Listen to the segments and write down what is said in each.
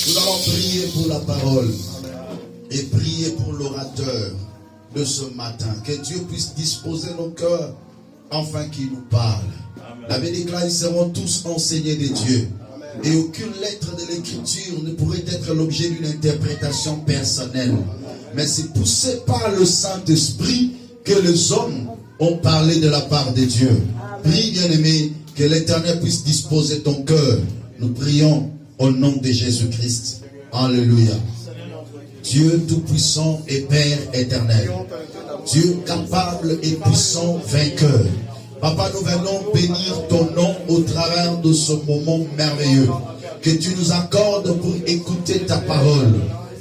Nous allons prier pour la parole et prier pour l'orateur de ce matin. Que Dieu puisse disposer nos cœurs afin qu'il nous parle. La Bible déclare, ils seront tous enseignés de Dieu. Et aucune lettre de l'écriture ne pourrait être l'objet d'une interprétation personnelle. Mais c'est poussé par le Saint-Esprit que les hommes ont parlé de la part de Dieu. Prie, bien-aimé, que l'Éternel puisse disposer ton cœur. Nous prions au nom de Jésus-Christ. Alléluia. Dieu tout-puissant et Père éternel. Dieu capable et puissant vainqueur. Papa, nous venons bénir ton nom au travers de ce moment merveilleux que tu nous accordes pour écouter ta parole.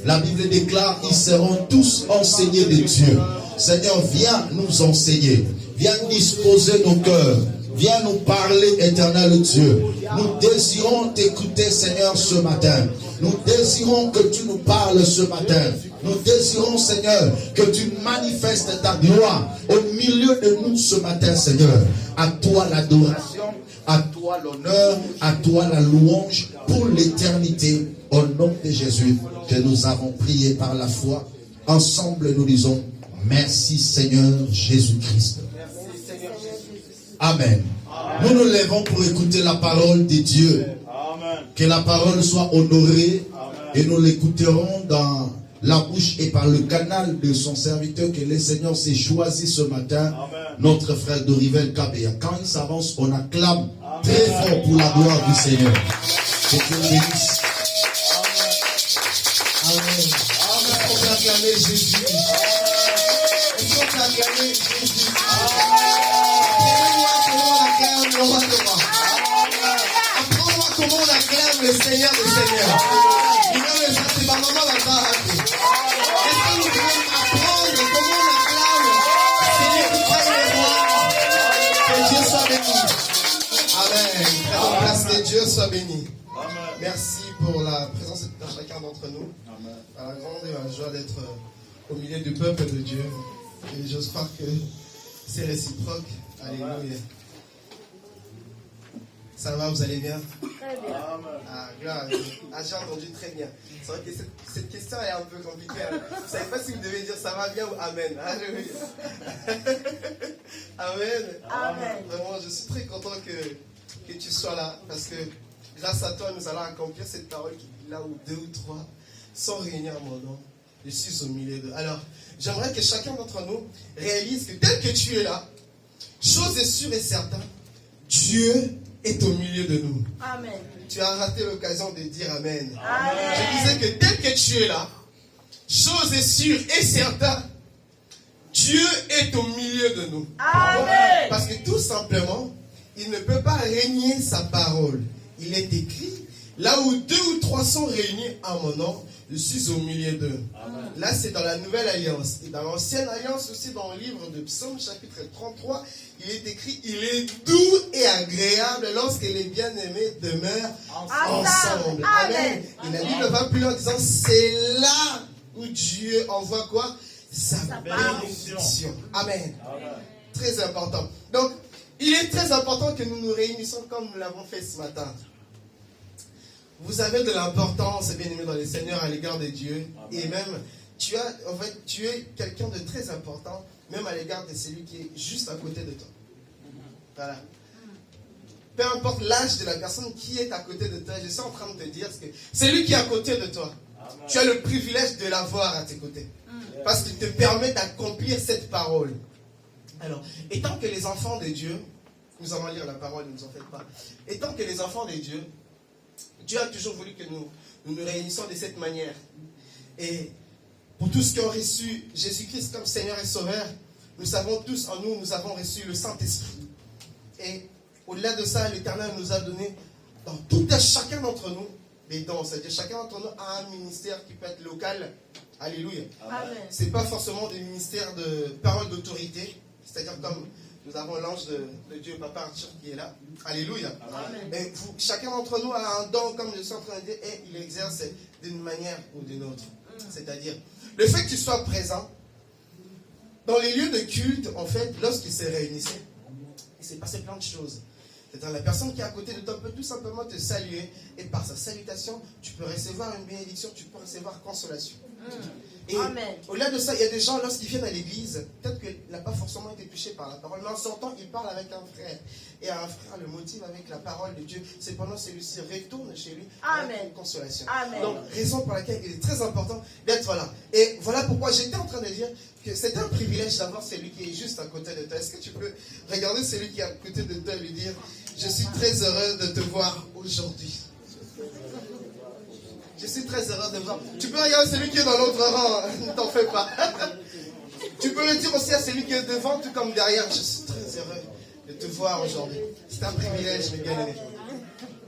La Bible déclare, ils seront tous enseignés de Dieu. Seigneur, viens nous enseigner. Viens disposer nos cœurs. Viens nous parler, éternel Dieu. Nous désirons t'écouter, Seigneur, ce matin. Nous désirons que tu nous parles ce matin. Nous désirons, Seigneur, que tu manifestes ta gloire au milieu de nous ce matin, Seigneur. À toi l'adoration, à toi l'honneur, à toi la louange pour l'éternité. Au nom de Jésus, que nous avons prié par la foi. Ensemble, nous disons, merci Seigneur Jésus-Christ. Amen. Nous nous lèvons pour écouter la parole de Dieu. Amen. Que la parole soit honorée. Amen. Et nous l'écouterons dans la bouche et par le canal de son serviteur que le Seigneur s'est choisi ce matin. Amen. Notre frère Dorivel Kabea. Quand il s'avance, on acclame très fort pour la gloire du Seigneur. Que Dieu bénisse. Amen. Amen. Amen. On peut acclamer Jésus. On peut acclamer Jésus. Apprends-moi comment on acclame le Seigneur des Seigneurs. Il a le sentiment de la barre. Est-ce que nous pouvons apprendre comment on acclame Seigneur qui paye les rois? Que Dieu soit béni. Amen. Que la place de Dieu soit bénie. Merci pour la présence de chacun d'entre nous. À la grande et la joie d'être au milieu du peuple de Dieu. Et j'ose croire que c'est réciproque. Alléluia. Ça va, vous allez bien? Très bien. Ah, grave. Ah, j'ai entendu très bien. C'est vrai que cette question est un peu compliquée. Je ne savais pas si vous devez dire ça va bien ou Amen. Alléluia. Amen. Amen. Vraiment, je suis très content que tu sois là. Parce que grâce à toi, nous allons accomplir cette parole qui dit là où 2 ou 3 sont réunis à mon nom. Je suis au milieu d'eux. Alors, j'aimerais que chacun d'entre nous réalise que tel que tu es là, chose est sûre et certaine, Dieu est au milieu de nous. Amen. Tu as raté l'occasion de dire Amen. Amen. Je disais que tel que tu es là, chose est sûre et certaine, Dieu est au milieu de nous. Amen. Parce que tout simplement, il ne peut pas régner sa parole. Il est écrit, là où 2 ou 3 sont réunis en mon nom, je suis au milieu d'eux. Là, c'est dans la Nouvelle Alliance. Et dans l'Ancienne Alliance aussi, dans le livre de Psaume, chapitre 33, il est écrit, il est doux et agréable lorsque les bien-aimés demeurent ensemble. Amen. Et la Bible va plus loin en disant, c'est là où Dieu envoie quoi? Sa bénédiction. Amen. Très important. Donc, il est très important que nous nous réunissons comme nous l'avons fait ce matin. Vous avez de l'importance, bien-aimés dans le Seigneur, à l'égard de Dieu. Amen. Et même, tu es quelqu'un de très important, même à l'égard de celui qui est juste à côté de toi. Voilà. Peu importe l'âge de la personne qui est à côté de toi, je suis en train de te dire que celui qui est à côté de toi, amen, tu as le privilège de l'avoir à tes côtés. Parce qu'il te permet d'accomplir cette parole. Alors, étant que les enfants de Dieu, nous allons lire la parole, ne nous en faites pas. Étant que les enfants de Dieu, Dieu a toujours voulu que nous réunissions de cette manière. Et pour tous qui ont reçu Jésus-Christ comme Seigneur et Sauveur, nous savons tous en nous, nous avons reçu le Saint-Esprit. Et au-delà de ça, l'Éternel nous a donné dans tout à chacun d'entre nous des dons. C'est-à-dire chacun d'entre nous a un ministère qui peut être local. Alléluia. Ce n'est pas forcément des ministères de parole d'autorité. C'est-à-dire comme nous avons l'ange de Dieu, Papa Arthur, qui est là. Alléluia. Et chacun d'entre nous a un don, comme je suis en train de dire, et il exerce d'une manière ou d'une autre. C'est-à-dire, le fait que tu sois présent dans les lieux de culte, en fait, lorsqu'ils se réunissaient, il s'est passé plein de choses. C'est-à-dire, la personne qui est à côté de toi peut tout simplement te saluer, et par sa salutation, tu peux recevoir une bénédiction, tu peux recevoir consolation. Et au-delà de ça, il y a des gens, lorsqu'ils viennent à l'église, peut-être qu'il n'a pas forcément été touché par la parole, mais en sortant, il parle avec un frère. Et un frère le motive avec la parole de Dieu. Cependant, celui-ci retourne chez lui avec une consolation. Donc, raison pour laquelle il est très important d'être là. Et voilà pourquoi j'étais en train de dire que c'est un privilège d'avoir celui qui est juste à côté de toi. Est-ce que tu peux regarder celui qui est à côté de toi et lui dire, je suis très heureux de te voir aujourd'hui. Je suis très heureux de voir. Tu peux regarder celui qui est dans l'autre rang, ne t'en fais pas. Tu peux le dire aussi à celui qui est devant, tout comme derrière. Je suis très heureux de te voir aujourd'hui. C'est un privilège, mes bien-aimés.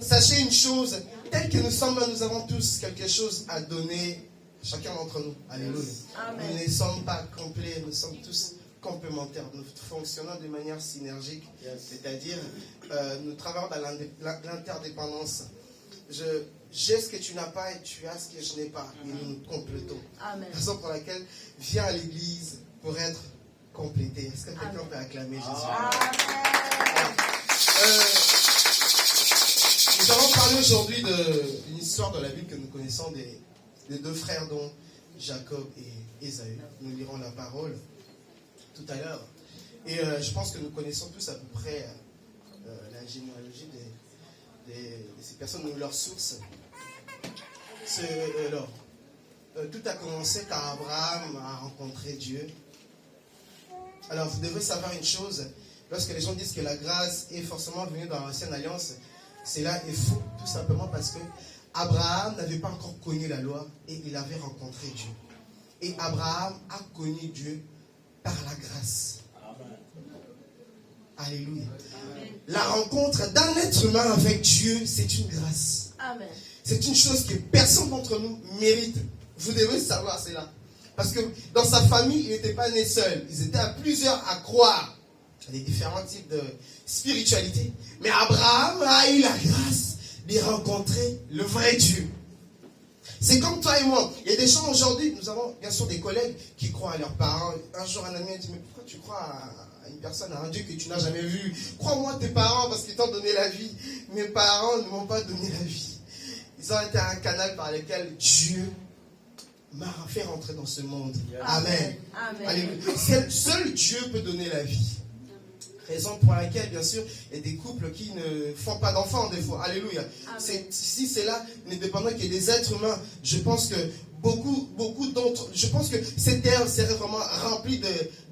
Sachez une chose, tel que nous sommes là, nous avons tous quelque chose à donner, chacun d'entre nous. Alléluia. Nous ne sommes pas complets, nous sommes tous complémentaires. Nous fonctionnons de manière synergique, c'est-à-dire nous travaillons dans l'interdépendance. J'ai ce que tu n'as pas et tu as ce que je n'ai pas. Et nous nous complétons. Raison pour laquelle viens à l'église pour être complété. Est-ce que quelqu'un peut acclamer Jésus? Nous allons parler aujourd'hui d'une histoire de la Bible que nous connaissons des deux frères dont Jacob et Ésaü. Nous lirons la parole tout à l'heure. Et je pense que nous connaissons tous à peu près la généalogie de ces personnes ou leurs sources. Tout a commencé quand Abraham a rencontré Dieu. Alors vous devez savoir une chose, lorsque les gens disent que la grâce est forcément venue dans l'ancienne alliance, cela est faux, tout simplement parce que Abraham n'avait pas encore connu la loi et il avait rencontré Dieu. Et Abraham a connu Dieu par la grâce. Alléluia. La rencontre d'un être humain avec Dieu, c'est une grâce. Amen. C'est une chose que personne d'entre nous mérite. Vous devez savoir cela. Parce que dans sa famille, il n'était pas né seul. Ils étaient à plusieurs à croire à des différents types de spiritualité. Mais Abraham a eu la grâce de rencontrer le vrai Dieu. C'est comme toi et moi. Il y a des gens aujourd'hui, nous avons bien sûr des collègues qui croient à leurs parents. Un jour, un ami a dit, mais pourquoi tu crois à une personne, à un Dieu que tu n'as jamais vu? Crois-moi tes parents parce qu'ils t'ont donné la vie. Mes parents ne m'ont pas donné la vie. Ils ont été un canal par lequel Dieu m'a fait rentrer dans ce monde. Amen. Amen. Seul Dieu peut donner la vie. Raison pour laquelle, bien sûr, il y a des couples qui ne font pas d'enfants des fois. Alléluia. Si cela n'est dépendant que des êtres humains, je pense que beaucoup d'autres, je pense que cette terre serait vraiment remplie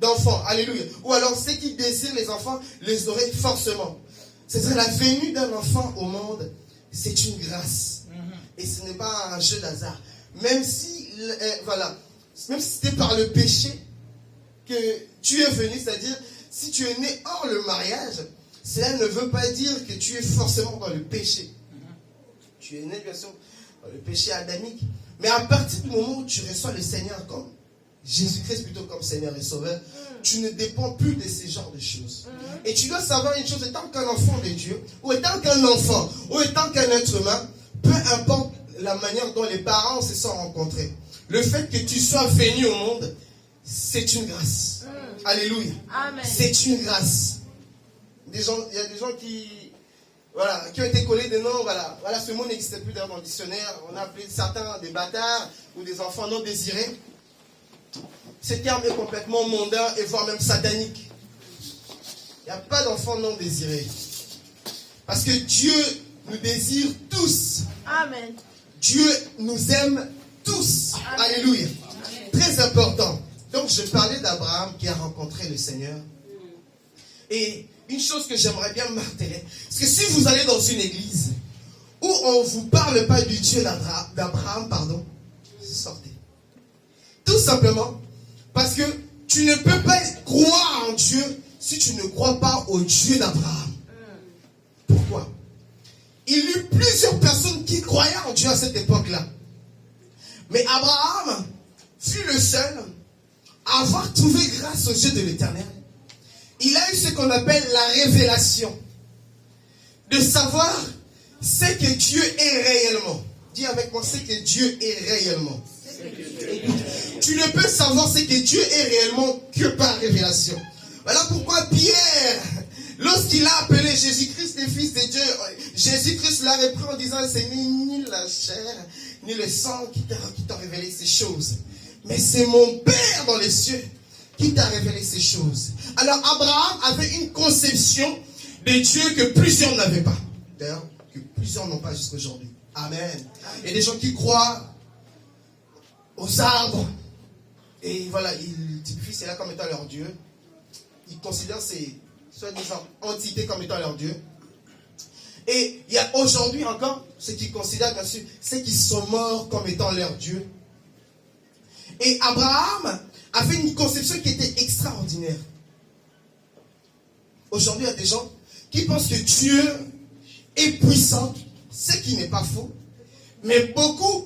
d'enfants. Alléluia. Ou alors, ceux qui désirent les enfants les auraient forcément. C'est-à-dire la venue d'un enfant au monde, c'est une grâce. Et ce n'est pas un jeu d'hasard. Même si c'était par le péché que tu es venu, c'est-à-dire, si tu es né hors le mariage, cela ne veut pas dire que tu es forcément dans le péché. Tu es né, bien sûr, dans le péché adamique. Mais à partir du moment où tu reçois le Seigneur comme Jésus-Christ, plutôt comme Seigneur et Sauveur, tu ne dépends plus de ces genres de choses. Et tu dois savoir une chose, étant qu'un enfant de Dieu, ou étant qu'un enfant, ou étant qu'un être humain, peu importe la manière dont les parents se sont rencontrés, le fait que tu sois venu au monde, c'est une grâce. Alléluia. Amen. C'est une grâce. Il y a des gens qui ont été collés des noms. Voilà, ce mot n'existait plus dans mon dictionnaire. On a appelé certains des bâtards ou des enfants non désirés. Ce terme est complètement mondain et voire même satanique. Il n'y a pas d'enfants non désirés. Parce que Dieu nous désire tous. Amen. Dieu nous aime tous. Amen. Alléluia. Amen. Très important. Donc, je parlais d'Abraham qui a rencontré le Seigneur. Et une chose que j'aimerais bien marteler, c'est que si vous allez dans une église où on ne vous parle pas du Dieu d'Abraham, pardon, sortez. Tout simplement parce que tu ne peux pas croire en Dieu si tu ne crois pas au Dieu d'Abraham. Pourquoi? Il y eut plusieurs personnes qui croyaient en Dieu à cette époque-là. Mais Abraham fut le seul à avoir trouvé grâce aux yeux de l'Éternel. Il a eu ce qu'on appelle la révélation. De savoir ce que Dieu est réellement. Dis avec moi, ce que Dieu est réellement. Écoute, tu ne peux savoir ce que Dieu est réellement que par révélation. Voilà pourquoi Pierre, lorsqu'il a appelé Jésus-Christ le Fils de Dieu, Jésus-Christ l'a repris en disant, c'est ni la chair, ni le sang qui t'a révélé ces choses. Mais c'est mon Père dans les cieux qui t'a révélé ces choses. Alors Abraham avait une conception de Dieu que plusieurs n'avaient pas. D'ailleurs, que plusieurs n'ont pas jusqu'à aujourd'hui. Amen. Il y a des gens qui croient aux arbres. Et voilà, ils typifient cela comme étant leur Dieu. Ils considèrent ces soi-disant entités comme étant leur Dieu. Et il y a aujourd'hui encore ceux qui considèrent bien sûr ceux qui sont morts comme étant leur Dieu. Et Abraham avait une conception qui était extraordinaire. Aujourd'hui, il y a des gens qui pensent que Dieu est puissant, ce qui n'est pas faux. Mais beaucoup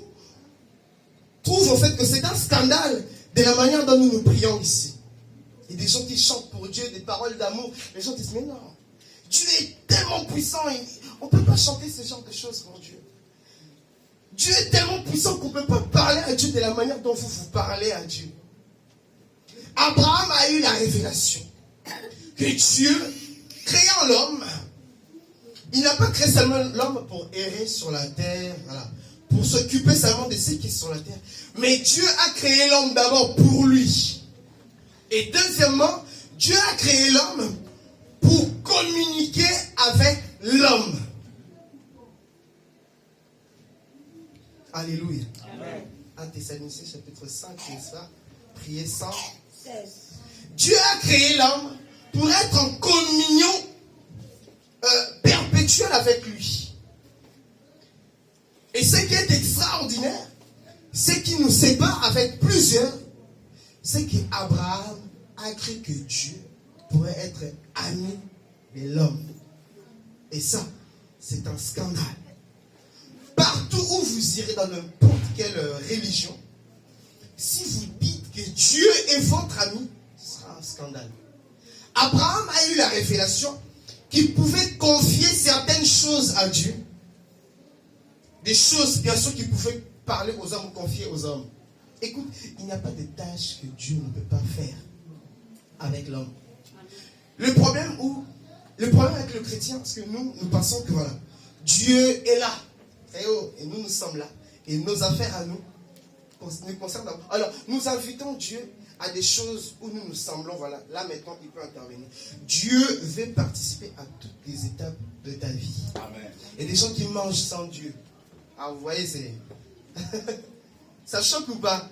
trouvent en fait que c'est un scandale de la manière dont nous prions ici. Il y a des gens qui chantent pour Dieu des paroles d'amour. Les gens disent, mais non, Dieu est tellement puissant, on ne peut pas chanter ce genre de choses pour Dieu. Dieu est tellement puissant qu'on ne peut pas parler à Dieu de la manière dont vous parlez à Dieu. Abraham a eu la révélation que Dieu, créant l'homme, il n'a pas créé seulement l'homme pour errer sur la terre, voilà, pour s'occuper seulement de ceux qui sont sur la terre. Mais Dieu a créé l'homme d'abord pour lui. Et deuxièmement, Dieu a créé l'homme pour communiquer avec l'homme. Alléluia. Amen. 1 Thessaloniciens chapitre 5, c'est ça? Priez sans cesse. Dieu a créé l'homme pour être en communion perpétuelle avec lui. Et ce qui est extraordinaire, ce qui nous sépare avec plusieurs, c'est qu'Abraham a cru que Dieu pourrait être ami de l'homme. Et ça, c'est un scandale. Partout où vous irez dans n'importe quelle religion, si vous dites que Dieu est votre ami, ce sera un scandale. Abraham a eu la révélation qu'il pouvait confier certaines choses à Dieu. Des choses, bien sûr, qu'il pouvait parler aux hommes ou confier aux hommes. Écoute, il n'y a pas de tâche que Dieu ne peut pas faire avec l'homme. Le problème avec le chrétien, c'est que nous pensons que voilà, Dieu est là. Et nous sommes là. Et nos affaires à nous concernent. Alors, nous invitons Dieu à des choses où nous nous semblons, voilà, là maintenant il peut intervenir. Dieu veut participer à toutes les étapes de ta vie. Amen. Il y a des gens qui mangent sans Dieu. Ah, vous voyez, c'est... Ça choque ou pas?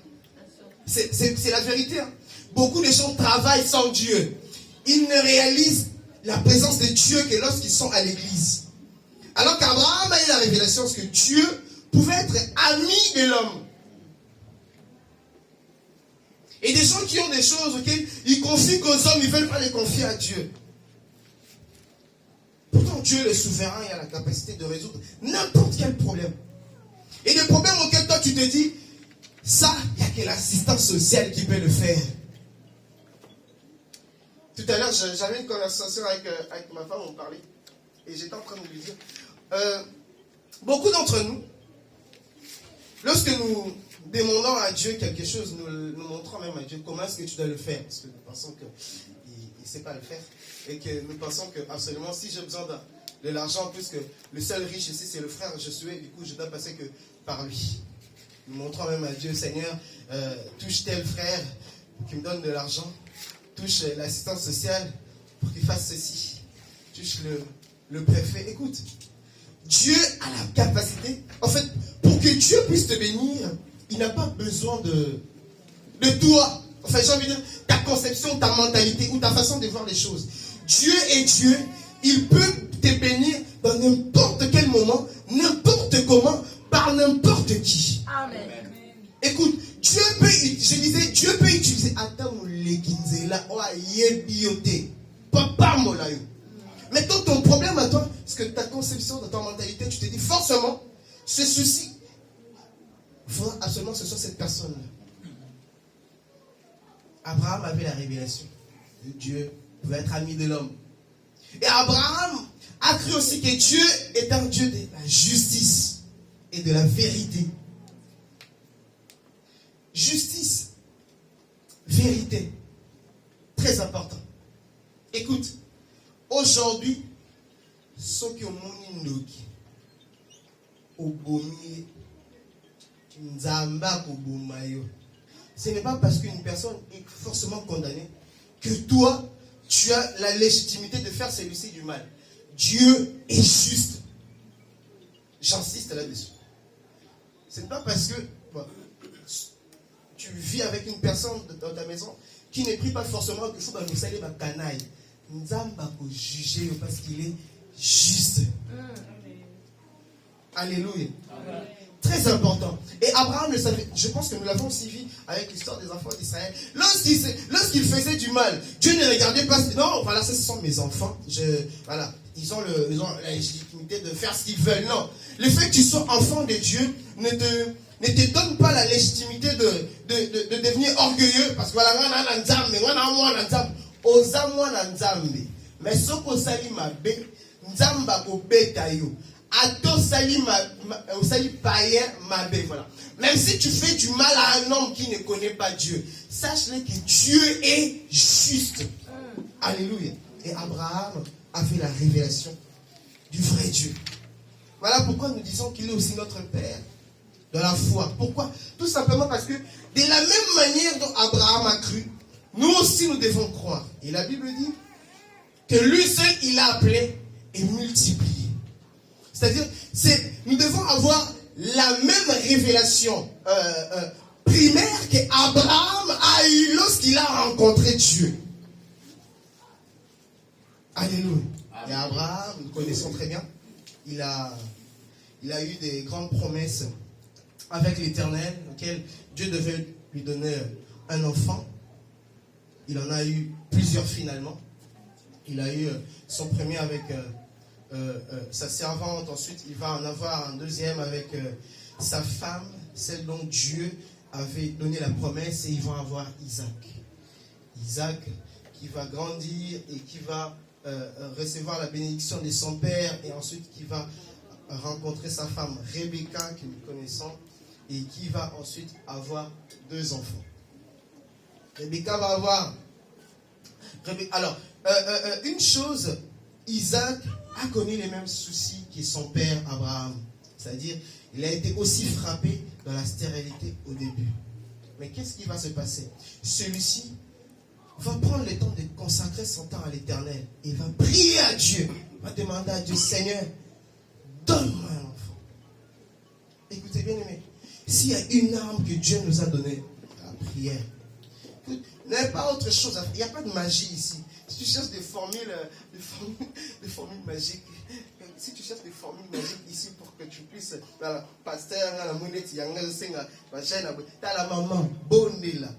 C'est la vérité. Hein? Beaucoup de gens travaillent sans Dieu. Ils ne réalisent la présence de Dieu que lorsqu'ils sont à l'église. Alors qu'Abraham a eu la révélation que Dieu pouvait être ami de l'homme. Et des gens qui ont des choses auxquelles ils confient qu'aux hommes, ils ne veulent pas les confier à Dieu. Pourtant, Dieu est souverain et a la capacité de résoudre n'importe quel problème. Et des problèmes auxquels toi tu te dis, ça, il n'y a que l'assistance sociale qui peut le faire. Tout à l'heure, j'avais une conversation avec ma femme, on parlait. Et j'étais en train de lui dire, beaucoup d'entre nous, lorsque nous demandons à Dieu quelque chose, nous montrons même à Dieu comment est-ce que tu dois le faire. Parce que nous pensons qu'il ne sait pas le faire. Et que nous pensons que absolument, si j'ai besoin de l'argent, puisque le seul riche ici, c'est le frère Josué, du coup, je dois passer que par lui. Nous montrons même à Dieu, Seigneur, touche tel frère pour qu'il me donne de l'argent. Touche l'assistance sociale pour qu'il fasse ceci. Touche le préfet. Écoute, Dieu a la capacité. En fait, pour que Dieu puisse te bénir, il n'a pas besoin de toi. Enfin, j'ai envie de dire, ta conception, ta mentalité ou ta façon de voir les choses. Dieu est Dieu. Il peut te bénir dans n'importe quel moment, n'importe comment, par n'importe qui. Amen. Écoute, Dieu peut utiliser Atamu Lekinzela, Yebiote, Papa Molayo. Maintenant, ton problème à toi, c'est que ta conception de ta mentalité, tu te dis forcément, ce souci, il faudra absolument que ce soit cette personne-là. Abraham avait la révélation que Dieu pouvait être ami de l'homme. Et Abraham a cru aussi que Dieu est un Dieu de la justice et de la vérité. Justice, vérité, très important. Écoute, aujourd'hui, ceux qui ont mon indoki, au bomi, nzamba kobomayo, ce n'est pas parce qu'une personne est forcément condamnée que toi, tu as la légitimité de faire celui-ci du mal. Dieu est juste. J'insiste là-dessus. Ce n'est pas parce que tu vis avec une personne dans ta maison qui ne prie pas forcément que nous saluons la canaille. Nous allons juger parce qu'il est juste. Alléluia. Amen. Très important. Et Abraham le savait. Je pense que nous l'avons suivi avec l'histoire des enfants d'Israël. Lorsqu'il faisait du mal, Dieu ne regardait pas. Non, voilà, ce sont mes enfants. Voilà, ils ont la légitimité de faire ce qu'ils veulent. Non. Le fait que tu sois enfant de Dieu ne te donne pas la légitimité de devenir orgueilleux. Parce que voilà, mais ce qu'on s'allie ma bé, nzamba ko betayo. Voilà. Même si tu fais du mal à un homme qui ne connaît pas Dieu, sache-le que Dieu est juste. Alléluia. Et Abraham a fait la révélation du vrai Dieu. Voilà pourquoi nous disons qu'il est aussi notre Père dans la foi. Pourquoi? Tout simplement parce que de la même manière dont Abraham a cru, nous aussi nous devons croire. Et la Bible dit que lui seul il a appelé et multiplié. C'est-à-dire, nous devons avoir la même révélation primaire qu'Abraham a eue lorsqu'il a rencontré Dieu. Alléluia. Et Abraham, nous connaissons très bien, il a eu des grandes promesses avec l'Éternel, auquel Dieu devait lui donner un enfant. Il en a eu plusieurs finalement. Il a eu son premier avec sa servante, ensuite il va en avoir un deuxième avec sa femme, celle dont Dieu avait donné la promesse, et ils vont avoir Isaac. Isaac qui va grandir et qui va recevoir la bénédiction de son père, et ensuite qui va rencontrer sa femme Rebecca, que nous connaissons, et qui va ensuite avoir 2 enfants. Rebecca va avoir... Alors, une chose, Isaac a connu les mêmes soucis que son père Abraham. C'est-à-dire, il a été aussi frappé dans la stérilité au début. Mais qu'est-ce qui va se passer? Celui-ci va prendre le temps de consacrer son temps à l'Éternel. Il va prier à Dieu. Il va demander à Dieu, Seigneur, donne-moi un enfant. Écoutez bien aimé, s'il y a une arme que Dieu nous a donnée, la prière. Il n'y a pas autre chose. Il n'y a pas de magie ici. Si tu cherches des formules magiques, si tu cherches des formules magiques ici pour que tu puisses, pasteur, la moulette, t'as la maman, bonne là.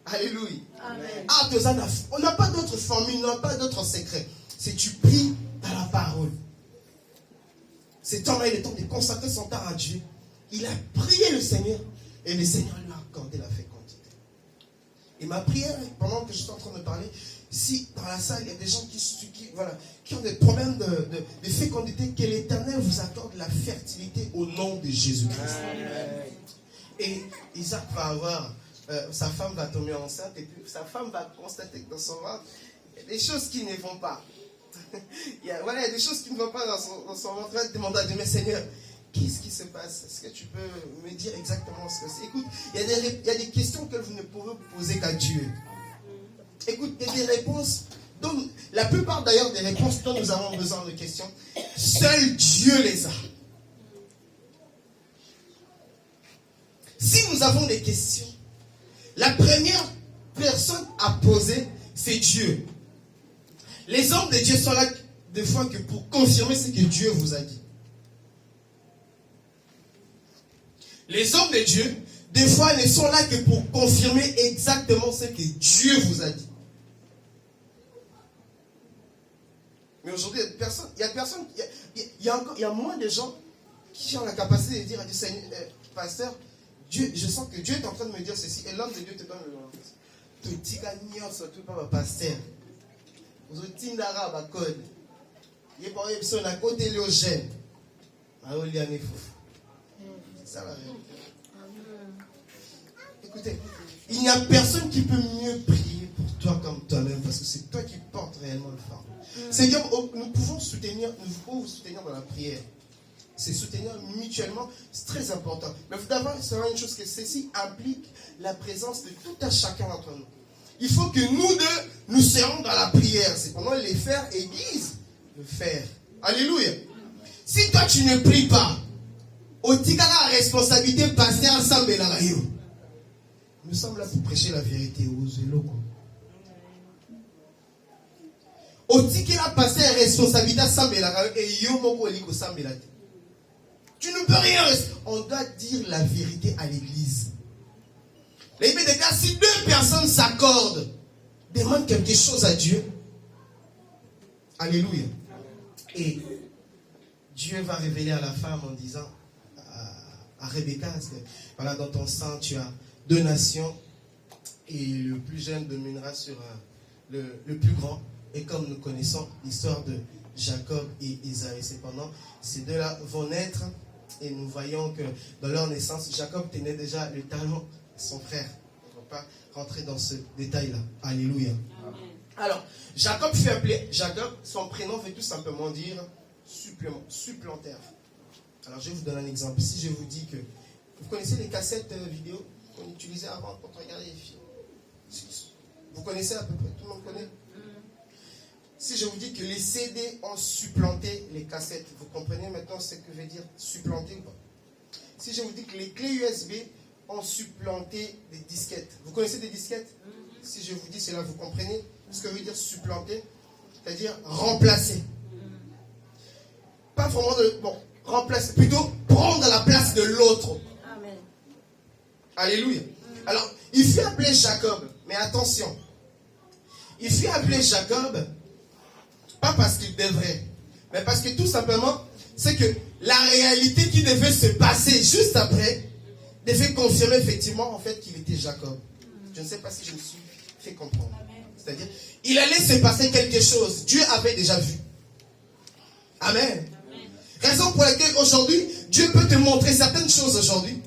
Alléluia. Amen. On n'a pas d'autre formule, on n'a pas d'autre secret. C'est tu pries dans la parole. C'est temps-là, il est temps de consacrer son temps à Dieu. Il a prié le Seigneur et le Seigneur lui a accordé la fécondité. Et ma prière, pendant que je suis en train de parler, si dans la salle, il y a des gens qui ont des problèmes de fécondité, que l'Éternel vous accorde la fertilité au nom de Jésus-Christ. Et Isaac va avoir, sa femme va tomber enceinte, et puis sa femme va constater que dans son ventre, il y a des choses qui ne vont pas. il y a des choses qui ne vont pas dans son ventre. Elle va demander à Dieu, mais Seigneur, qu'est-ce qui se passe? Est-ce que tu peux me dire exactement ce que c'est? Écoute, il y a des questions que vous ne pouvez vous poser qu'à Dieu. Écoute, il y a des réponses, dont, la plupart d'ailleurs des réponses dont nous avons besoin de questions, seul Dieu les a. Si nous avons des questions, la première personne à poser, c'est Dieu. Les hommes de Dieu sont là des fois que pour confirmer ce que Dieu vous a dit. Les hommes de Dieu, des fois, ne sont là que pour confirmer exactement ce que Dieu vous a dit. Mais aujourd'hui, il y a moins de gens qui ont la capacité de dire à Dieu, Seigneur, pasteur, Dieu, je sens que Dieu est en train de me dire ceci, et l'homme de Dieu te donne le langage. Tu dis que surtout pas pasteur. Vous êtes tindara ba code. Il est pas besoin à côté le gène. Ah oui, c'est ça la vérité. Écoutez, il n'y a personne qui peut mieux prier pour toi comme toi-même, parce que c'est toi qui portes réellement le fardeau. Seigneur, nous pouvons vous soutenir dans la prière. C'est soutenir mutuellement, c'est très important. Mais vous devez savoir une chose, que ceci implique la présence de tout un chacun d'entre nous. Il faut que nous deux, nous serons dans la prière. C'est pendant les faire, Église, le faire. Alléluia. Si toi tu ne pries pas, au tika la responsabilité passer ensemble et la rayon. Nous sommes là pour prêcher la vérité aux locaux. Au tika la passer la responsabilité ensemble et la rayon et yomoko liko ensemble la. Tu ne peux rien. On doit dire la vérité à l'église. Les des cas, si deux personnes s'accordent, demandent quelque chose à Dieu. Alléluia. Et Dieu va révéler à la femme en disant à Rebecca, parce que voilà, dans ton sang, tu as 2 nations, et le plus jeune dominera sur le plus grand. Et comme nous connaissons l'histoire de Jacob et Isaïe, cependant, ces deux-là vont naître. Et nous voyons que dans leur naissance, Jacob tenait déjà le talon de son frère. On ne va pas rentrer dans ce détail-là. Alléluia. Amen. Alors, Jacob fut appelé Jacob. Son prénom veut tout simplement dire supplantaire. Alors, je vais vous donner un exemple. Si je vous dis que vous connaissez les cassettes vidéo qu'on utilisait avant pour regarder les films. Vous connaissez à peu près, tout le monde connaît. Si je vous dis que les CD ont supplanté les cassettes, vous comprenez maintenant ce que veut dire supplanter ou pas? Si je vous dis que les clés USB ont supplanté des disquettes, vous connaissez des disquettes? Si je vous dis cela, vous comprenez ce que veut dire supplanter? C'est-à-dire remplacer. Pas vraiment remplacer, plutôt prendre la place de l'autre. Amen. Alléluia. Alors, il fut appelé Jacob, mais attention, il fut appelé Jacob pas parce qu'il devrait, mais parce que tout simplement, c'est que la réalité qui devait se passer juste après devait confirmer effectivement en fait qu'il était Jacob. Je ne sais pas si je me suis fait comprendre. C'est-à-dire, il allait se passer quelque chose. Dieu avait déjà vu. Amen. Raison pour laquelle aujourd'hui, Dieu peut te montrer certaines choses aujourd'hui.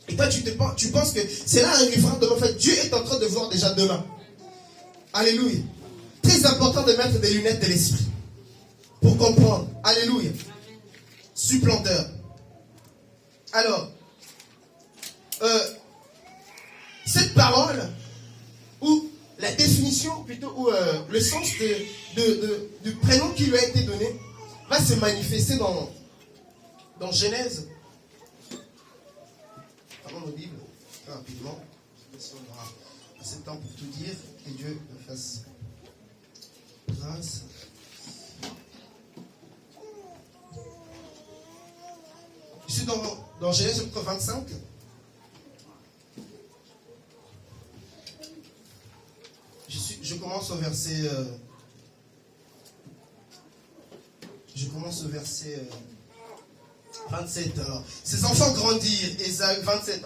Et toi, tu penses que cela arrivera demain. En fait, Dieu est en train de voir déjà demain. Alléluia. Très important de mettre des lunettes de l'esprit pour comprendre. Alléluia. Supplanteur. Alors, cette parole, ou la définition plutôt, ou le sens du prénom qui lui a été donné, va se manifester dans Genèse. Pardon, nos Bibles, très rapidement. Je sais pas si on aura assez de temps pour tout dire. Que Dieu me fasse grâce. Je suis dans Genèse chapitre 25. Je commence au verset. Je commence au verset 27. Alors, ses enfants grandirent. Ésaü, 27.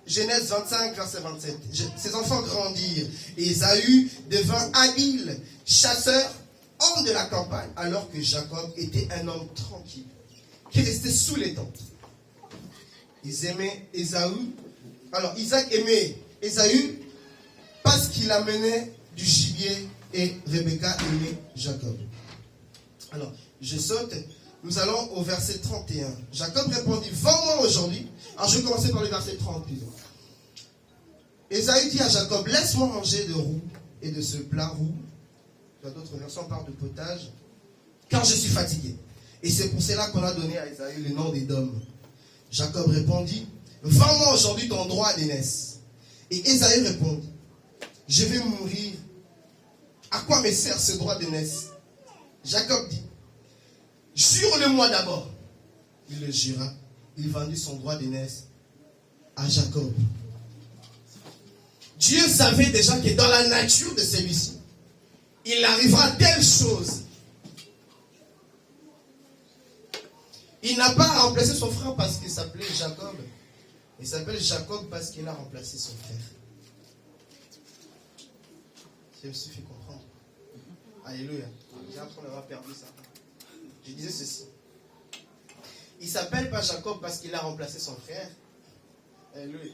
Genèse 25, verset 27. Ses enfants grandirent. Et Ésaü devint habile, chasseur, homme de la campagne, alors que Jacob était un homme tranquille, qui restait sous les tentes. Ils aimaient Ésaü. Alors, Isaac aimait Ésaü parce qu'il amenait du gibier et Rebecca aimait Jacob. Alors, je saute. Nous allons au verset 31. Jacob répondit, vends-moi aujourd'hui. Alors, je vais commencer par le verset 30. Ésaü dit à Jacob, laisse-moi manger de roux et de ce plat roux. D'autres versions parlent de potage. Car je suis fatigué. Et c'est pour cela qu'on a donné à Ésaü le nom d'Édom. Jacob répondit, vends-moi aujourd'hui ton droit d'aînesse. Et Ésaü répondit, je vais mourir. À quoi me sert ce droit d'aînesse? Jacob dit, jure-le-moi d'abord. Il le jura. Il vendit son droit d'aînesse à Jacob. Dieu savait déjà que dans la nature de celui-ci, il arrivera telle chose. Il n'a pas remplacé son frère parce qu'il s'appelait Jacob. Il s'appelle Jacob parce qu'il a remplacé son frère. Je me suis fait comprendre. Alléluia. J'ai appris qu'on aura perdu ça. Je disais ceci. Il ne s'appelle pas Jacob parce qu'il a remplacé son frère. Alléluia.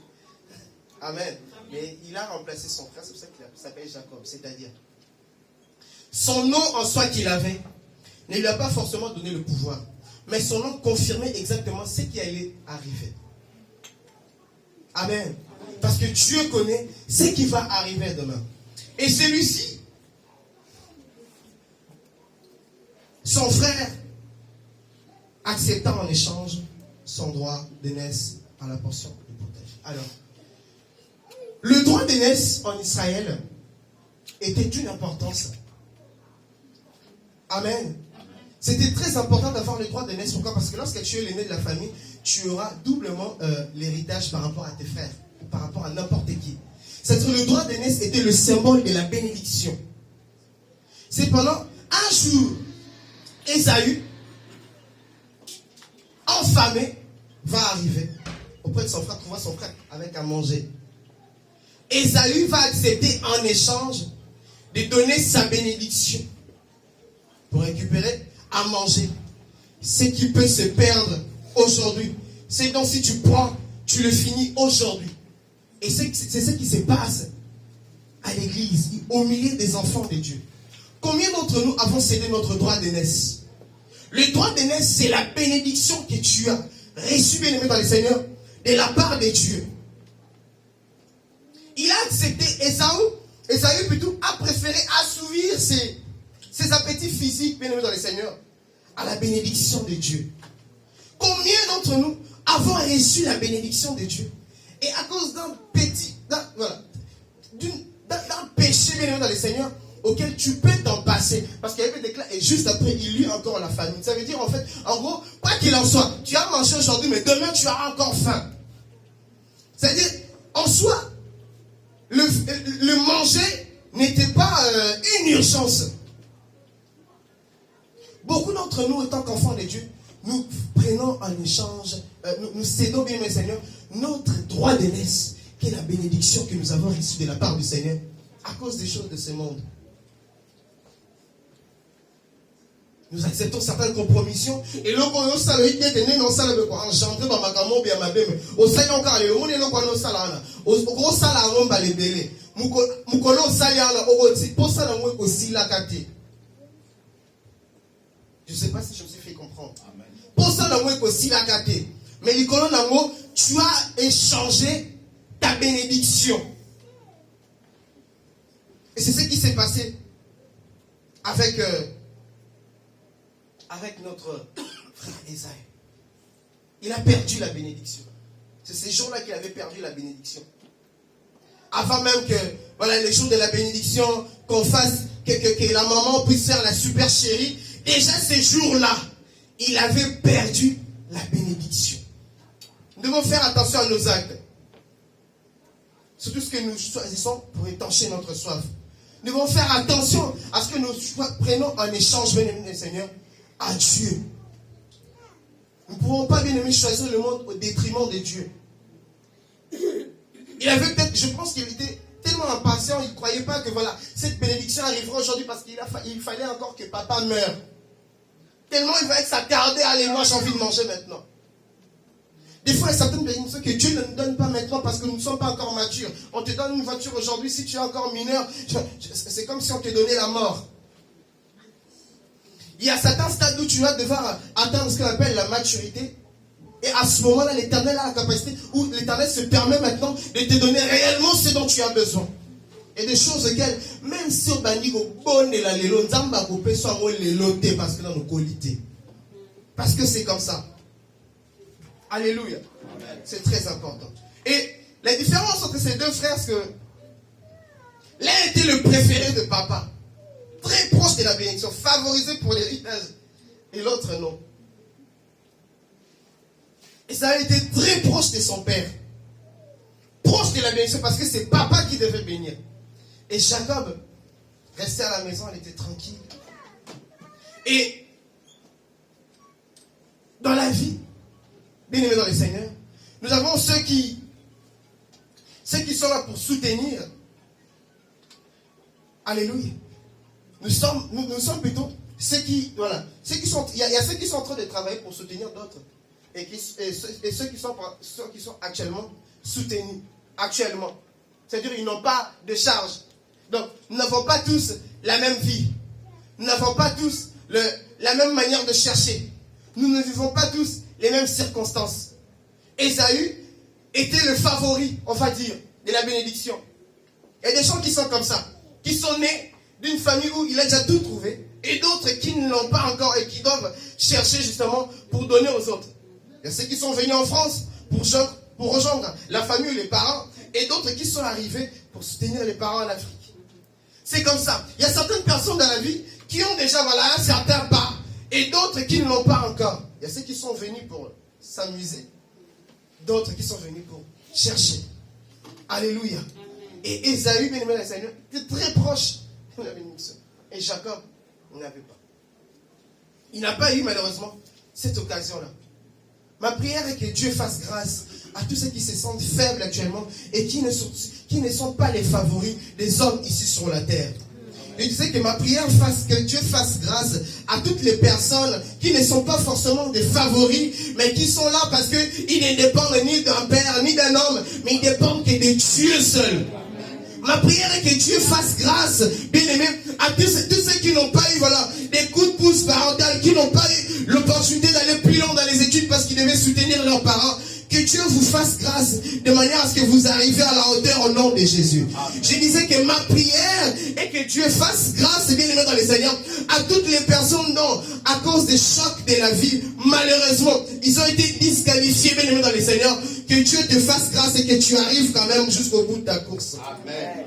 Amen. Mais il a remplacé son frère, c'est pour ça qu'il s'appelle Jacob. C'est-à-dire, son nom en soi qu'il avait ne lui a pas forcément donné le pouvoir. Mais son nom confirmait exactement ce qui allait arriver. Amen. Parce que Dieu connaît ce qui va arriver demain. Et celui-ci, son frère, accepta en échange son droit d'aînesse à la portion du protège. Alors, le droit d'aînesse en Israël était d'une importance. Amen. C'était très important d'avoir le droit d'aînesse. Pourquoi? Parce que lorsque tu es l'aîné de la famille, tu auras doublement l'héritage par rapport à tes frères, ou par rapport à n'importe qui. C'est-à-dire le droit d'aînesse était le symbole de la bénédiction. Cependant, un jour, Ésaü, affamé, va arriver auprès de son frère, trouver son frère avec à manger. Ésaü va accepter en échange de donner sa bénédiction pour récupérer à manger. Ce qui peut se perdre aujourd'hui, c'est donc si tu prends, tu le finis aujourd'hui. Et c'est ce qui se passe à l'église, au milieu des enfants de Dieu. Combien d'entre nous avons cédé notre droit d'aînesse? Le droit d'aînesse, c'est la bénédiction que tu as reçue, bien aimé dans le Seigneur, de la part de Dieu. Il a accepté Ésaü plutôt a préféré assouvir ses appétits physiques, bien aimé dans le Seigneur, à la bénédiction de Dieu. Combien d'entre nous avons reçu la bénédiction de Dieu? Et à cause d'un péché, bien aimé dans le Seigneur, auquel tu peux t'en passer. Parce qu'il y avait des déclats et juste après, il lut encore la famine. Ça veut dire en fait, en gros, quoi qu'il en soit, tu as mangé aujourd'hui, mais demain tu auras encore faim. C'est-à-dire, en soi, le manger n'était pas une urgence. Beaucoup d'entre nous, étant qu'enfants de Dieu, nous prenons en échange, nous cédons, bien aimé Seigneur, notre droit d'aînesse, qui est la bénédiction que nous avons reçue de la part du Seigneur, à cause des choses de ce monde. Nous acceptons certaines compromissions. Et là, on ça le hit est non ça le quoi engendré dans ma gamme bien ma belle. Au Seigneur encore le monde est non quoi non ça là. Au gros ça là on va les belé. Mukolo ça ya là au ti pour ça là moi aussi la kate. Je sais pas si je me suis fait comprendre. Amen. Pour ça là moi aussi la kate. Mais Nicolas Nango, tu as échangé ta bénédiction. Et c'est ce qui s'est passé avec notre frère Ésaü. Il a perdu la bénédiction. C'est ces jours-là qu'il avait perdu la bénédiction. Avant même que, voilà, les jours de la bénédiction, qu'on fasse, que la maman puisse faire la super chérie, déjà ces jours-là, il avait perdu la bénédiction. Nous devons faire attention à nos actes. Surtout ce que nous choisissons pour étancher notre soif. Nous devons faire attention à ce que nous prenons en échange, bien aimé Seigneur, à Dieu. Nous ne pouvons pas, bien aimé, choisir le monde au détriment de Dieu. Il avait peut-être, je pense qu'il était tellement impatient, il ne croyait pas que voilà, cette bénédiction arriverait aujourd'hui parce qu'il fallait encore que papa meure. Tellement il va s'attarder, allez, moi j'ai envie de manger maintenant. Des fois, il y a certaines bénédictions que Dieu ne nous donne pas maintenant parce que nous ne sommes pas encore matures. On te donne une voiture aujourd'hui, si tu es encore mineur, c'est comme si on te donnait la mort. Il y a certains stades où tu vas devoir atteindre ce qu'on appelle la maturité. Et à ce moment-là, l'Éternel a la capacité où l'Éternel se permet maintenant de te donner réellement ce dont tu as besoin. Et des choses auxquelles, même si on dit bonne la lélo, nzamba coupé soit moi léloté parce que dans nos qualités. Parce que c'est comme ça. Alléluia. C'est très important. Et la différence entre ces deux frères, c'est que l'un était le préféré de papa. Très proche de la bénédiction, favorisé pour l'héritage. et l'autre non. Et ça a été très proche de son père. Proche de la bénédiction parce que c'est papa qui devait bénir. Et Jacob restait à la maison, il était tranquille. Et dans la vie, bien aimés dans le Seigneur, nous avons ceux qui sont là pour soutenir. Alléluia. Nous sommes plutôt ceux qui sont, il y a ceux qui sont en train de travailler pour soutenir d'autres. Et ceux qui sont actuellement soutenus. Actuellement. C'est-à-dire qu'ils n'ont pas de charge. Donc, nous n'avons pas tous la même vie. Nous n'avons pas tous la même manière de chercher. Nous ne vivons pas tous les mêmes circonstances. Ésaü était le favori, on va dire, de la bénédiction. Il y a des gens qui sont comme ça, qui sont nés d'une famille où il a déjà tout trouvé, et d'autres qui ne l'ont pas encore et qui doivent chercher justement pour donner aux autres. Il y a ceux qui sont venus en France pour rejoindre la famille ou les parents, et d'autres qui sont arrivés pour soutenir les parents en Afrique. C'est comme ça. Il y a certaines personnes dans la vie qui ont déjà un certain pas, et d'autres qui ne l'ont pas encore. Il y a ceux qui sont venus pour s'amuser, d'autres qui sont venus pour chercher. Alléluia. Et Ésaü, bien aimé le Seigneur, était très proche de la bénédiction. Et Jacob n'avait pas. Il n'a pas eu malheureusement cette occasion-là. Ma prière est que Dieu fasse grâce à tous ceux qui se sentent faibles actuellement et qui ne sont pas les favoris des hommes ici sur la terre. Je disais que ma prière fasse que Dieu fasse grâce à toutes les personnes qui ne sont pas forcément des favoris, mais qui sont là parce qu'ils ne dépendent ni d'un père, ni d'un homme, mais ils dépendent que de Dieu seul. Ma prière est que Dieu fasse grâce, bien aimé, à tous ceux qui n'ont pas eu des coups de pouce parentaux, qui n'ont pas eu l'opportunité d'aller plus loin dans les études parce qu'ils devaient soutenir leurs parents. Que Dieu vous fasse grâce de manière à ce que vous arriviez à la hauteur au nom de Jésus. Je disais que ma prière est que Dieu fasse grâce, bien aimé dans les Seigneurs, à toutes les personnes dont, à cause des chocs de la vie, malheureusement, ils ont été disqualifiés, bien aimé dans les Seigneurs. Que Dieu te fasse grâce et que tu arrives quand même jusqu'au bout de ta course. Amen.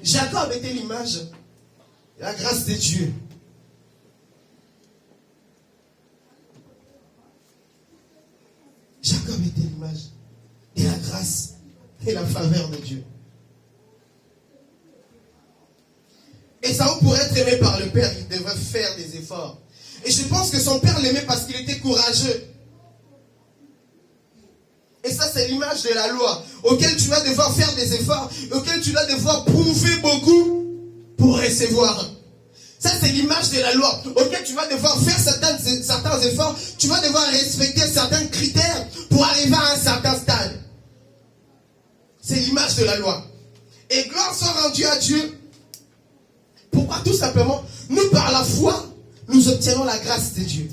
Jacob était l'image de la grâce de Dieu. Jacob était l'image de la grâce et la faveur de Dieu. Ésaü, pour être aimé par le père, il devait faire des efforts. Et je pense que son père l'aimait parce qu'il était courageux. Et ça, c'est l'image de la loi, auquel tu vas devoir faire des efforts, auquel tu vas devoir prouver beaucoup pour recevoir. Ça, c'est l'image de la loi, auquel tu vas devoir faire certains efforts, tu vas devoir respecter certains critères pour arriver à un certain stade. C'est l'image de la loi. Et gloire soit rendue à Dieu. Pourquoi? Tout simplement, nous, par la foi, nous obtenons la grâce de Dieu.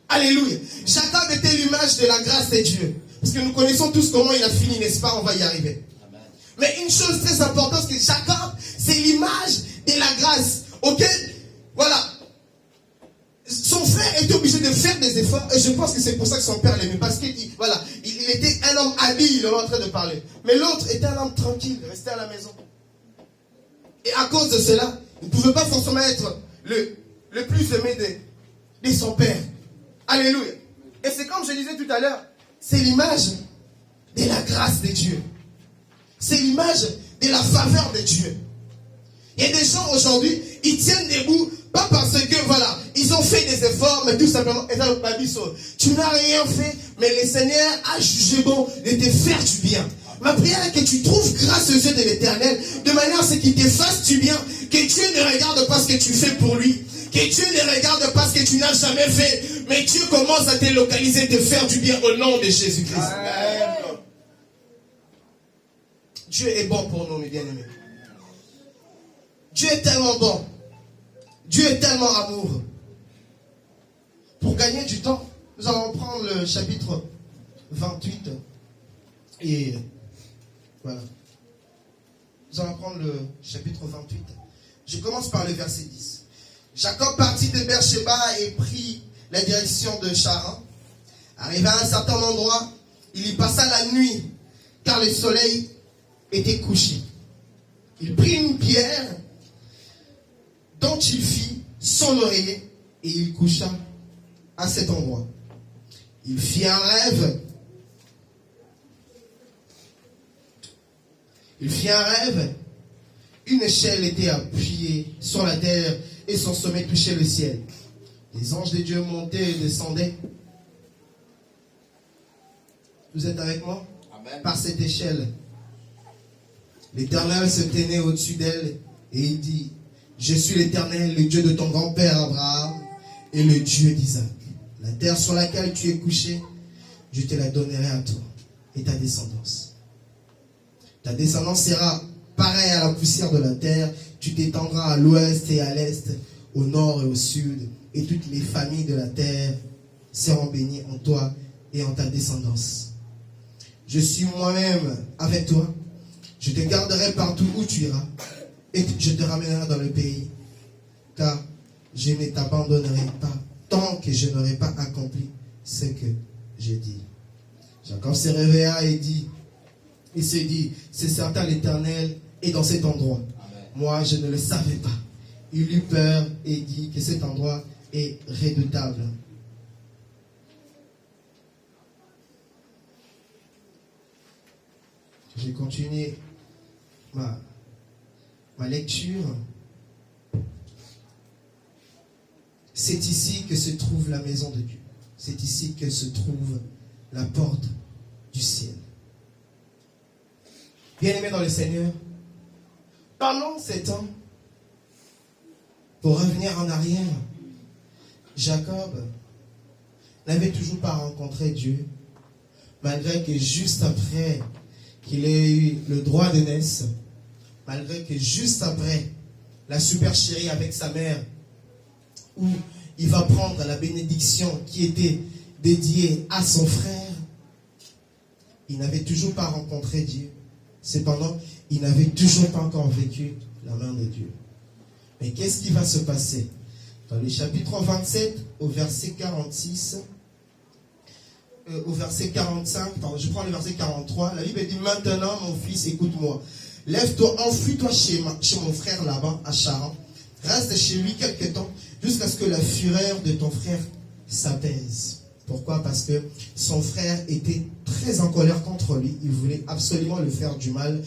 Alléluia. Jacob était l'image de la grâce de Dieu. Parce que nous connaissons tous comment il a fini, n'est-ce pas? On va y arriver. Amen. Mais une chose très importante, c'est que Jacob, c'est l'image de la grâce auquel, son frère était obligé de faire des efforts. Et je pense que c'est pour ça que son père l'aimait. Parce qu'il était un homme habile, on est en train de parler. Mais l'autre était un homme tranquille, restait à la maison. Et à cause de cela, il ne pouvait pas forcément être le plus aimé de son père. Alléluia. Et c'est comme je disais tout à l'heure, c'est l'image de la grâce de Dieu. C'est l'image de la faveur de Dieu. Il y a des gens aujourd'hui, ils tiennent debout, pas parce que, ils ont fait des efforts, mais tout simplement, tu n'as rien fait, mais le Seigneur a jugé bon de te faire du bien. Ma prière est que tu trouves grâce aux yeux de l'Éternel, de manière à ce qu'il te fasse du bien, que Dieu ne regarde pas ce que tu fais pour lui, que Dieu ne regarde pas ce que tu n'as jamais fait, mais Dieu commence à te localiser, te faire du bien au nom de Jésus-Christ. Amen. Dieu est bon pour nous, mes bien-aimés. Dieu est tellement bon. Dieu est tellement amoureux. Pour gagner du temps, nous allons prendre le chapitre 28. Et voilà. Nous allons prendre le chapitre 28. Je commence par le verset 10. Jacob partit de Beersheba et prit la direction de Charan. Arrivé à un certain endroit, il y passa la nuit, car le soleil était couché. Il prit une pierre dont il fit son oreiller et il coucha à cet endroit. Il fit un rêve. Une échelle était appuyée sur la terre et son sommet touchait le ciel. Les anges de Dieu montaient et descendaient. Vous êtes avec moi? Amen. Par cette échelle. L'Éternel se tenait au-dessus d'elle et il dit: je suis l'Éternel, le Dieu de ton grand-père Abraham et le Dieu d'Isaac. La terre sur laquelle tu es couché, je te la donnerai à toi et ta descendance. Ta descendance sera pareille à la poussière de la terre. Tu t'étendras à l'ouest et à l'est, au nord et au sud, et toutes les familles de la terre seront bénies en toi et en ta descendance. Je suis moi-même avec toi. Je te garderai partout où tu iras et je te ramènerai dans le pays, car je ne t'abandonnerai pas tant que je n'aurai pas accompli ce que j'ai dit. Jacob se réveilla et se dit, c'est certain, l'Éternel est dans cet endroit. Amen. Moi, je ne le savais pas. Il eut peur et dit que cet endroit est redoutable. J'ai continué ma lecture. C'est ici que se trouve la maison de Dieu. C'est ici que se trouve la porte du ciel. Bien-aimés dans le Seigneur, pendant ces temps, pour revenir en arrière, Jacob n'avait toujours pas rencontré Dieu, malgré que juste après qu'il ait eu le droit d'aînesse, malgré que juste après la supercherie avec sa mère, où il va prendre la bénédiction qui était dédiée à son frère, il n'avait toujours pas rencontré Dieu. Cependant, il n'avait toujours pas encore vécu la main de Dieu. Mais qu'est-ce qui va se passer? Dans le chapitre 27, au verset 46, au verset 45, pardon, je prends le verset 43, la Bible dit: maintenant, mon fils, écoute-moi. Lève-toi, enfuis-toi chez mon frère Laban à Charan. Reste chez lui quelque temps, jusqu'à ce que la fureur de ton frère s'apaise. Pourquoi? Parce que son frère était très en colère contre lui. Il voulait absolument lui faire du mal.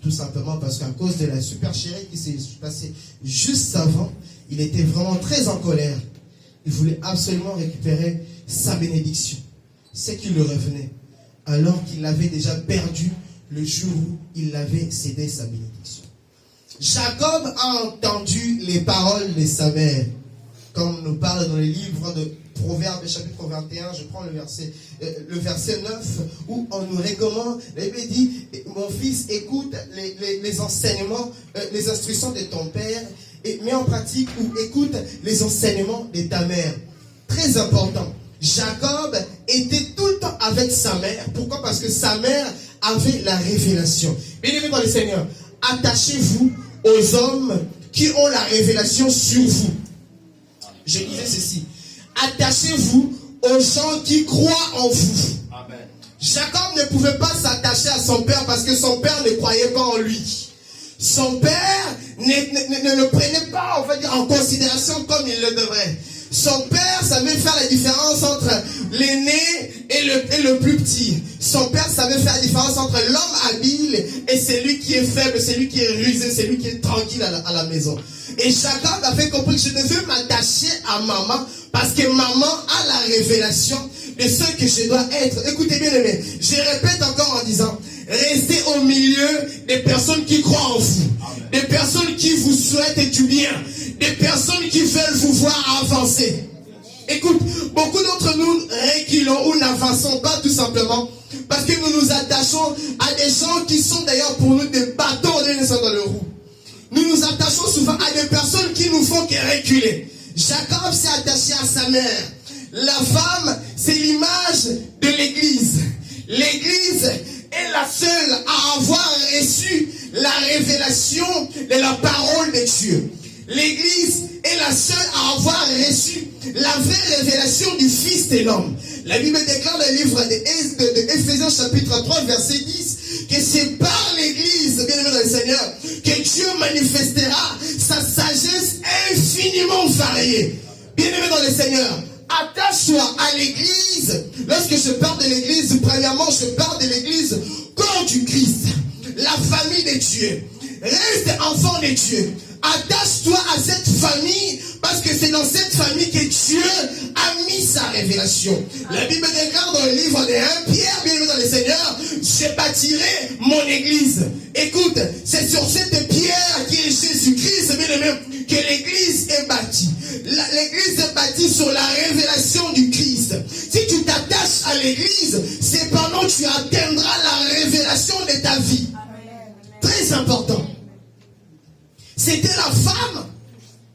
Tout simplement parce qu'à cause de la supercherie qui s'est passée juste avant, il était vraiment très en colère. Il voulait absolument récupérer sa bénédiction, ce qui lui revenait, alors qu'il avait déjà perdu le jour où il avait cédé sa bénédiction. Jacob a entendu les paroles de sa mère, comme nous parle dans les livres de Proverbes, chapitre 21, je prends le verset 9, où on nous recommande, la Bible dit: mon fils, écoute les enseignements, les instructions de ton père, et mets en pratique, ou écoute les enseignements de ta mère. Très important. Jacob était tout le temps avec sa mère. Pourquoi? Parce que sa mère avait la révélation. Bien-aimés dans le Seigneur, attachez-vous aux hommes qui ont la révélation sur vous. Je disais ceci: attachez-vous aux gens qui croient en vous. Amen. Jacob ne pouvait pas s'attacher à son père parce que son père ne croyait pas en lui. Son père ne le prenait pas, on va dire, en considération comme il le devrait. Son père savait faire la différence entre l'aîné et le plus petit. Son père savait faire la différence entre l'homme habile et celui qui est faible, celui qui est rusé, celui qui est tranquille à la maison. Et Jacob avait compris que je devais m'attacher à maman parce que maman a la révélation de ce que je dois être. Écoutez bien, aimés, je répète encore en disant: restez au milieu des personnes qui croient en vous. Amen. Des personnes qui vous souhaitent du bien. Des personnes qui veulent vous voir avancer. Écoute, beaucoup d'entre nous reculons ou n'avançons pas tout simplement parce que nous nous attachons à des gens qui sont d'ailleurs pour nous des bâtons dans le roue. Nous nous attachons souvent à des personnes qui nous font que reculer. Jacob s'est attaché à sa mère. La femme, c'est l'image de l'église. L'église est la seule à avoir reçu la révélation de la parole de Dieu. L'église est la seule à avoir reçu la vraie révélation du Fils de l'homme. La Bible déclare dans le livre d'Éphésiens chapitre 3 verset 10 que c'est par l'église, bien aimé dans le Seigneur, que Dieu manifestera sa sagesse infiniment variée. Bien aimé dans le Seigneur, Attache-toi à l'église. Lorsque je parle de l'église, premièrement, je parle de l'église corps du Christ, la famille de Dieu. Reste enfant de Dieu. Attache-toi à cette famille parce que c'est dans cette famille que Dieu a mis sa révélation. La Bible déclare dans le livre de 1 Pierre, bien aimé dans le Seigneur, je bâtirai mon église. Écoute, c'est sur cette pierre qui est Jésus-Christ, bien aimé, que l'église est bâtie. L'église est bâtie sur la révélation du Christ. Si tu t'attaches à l'église, c'est pendant que tu atteindras la révélation de ta vie. Très important. C'était la femme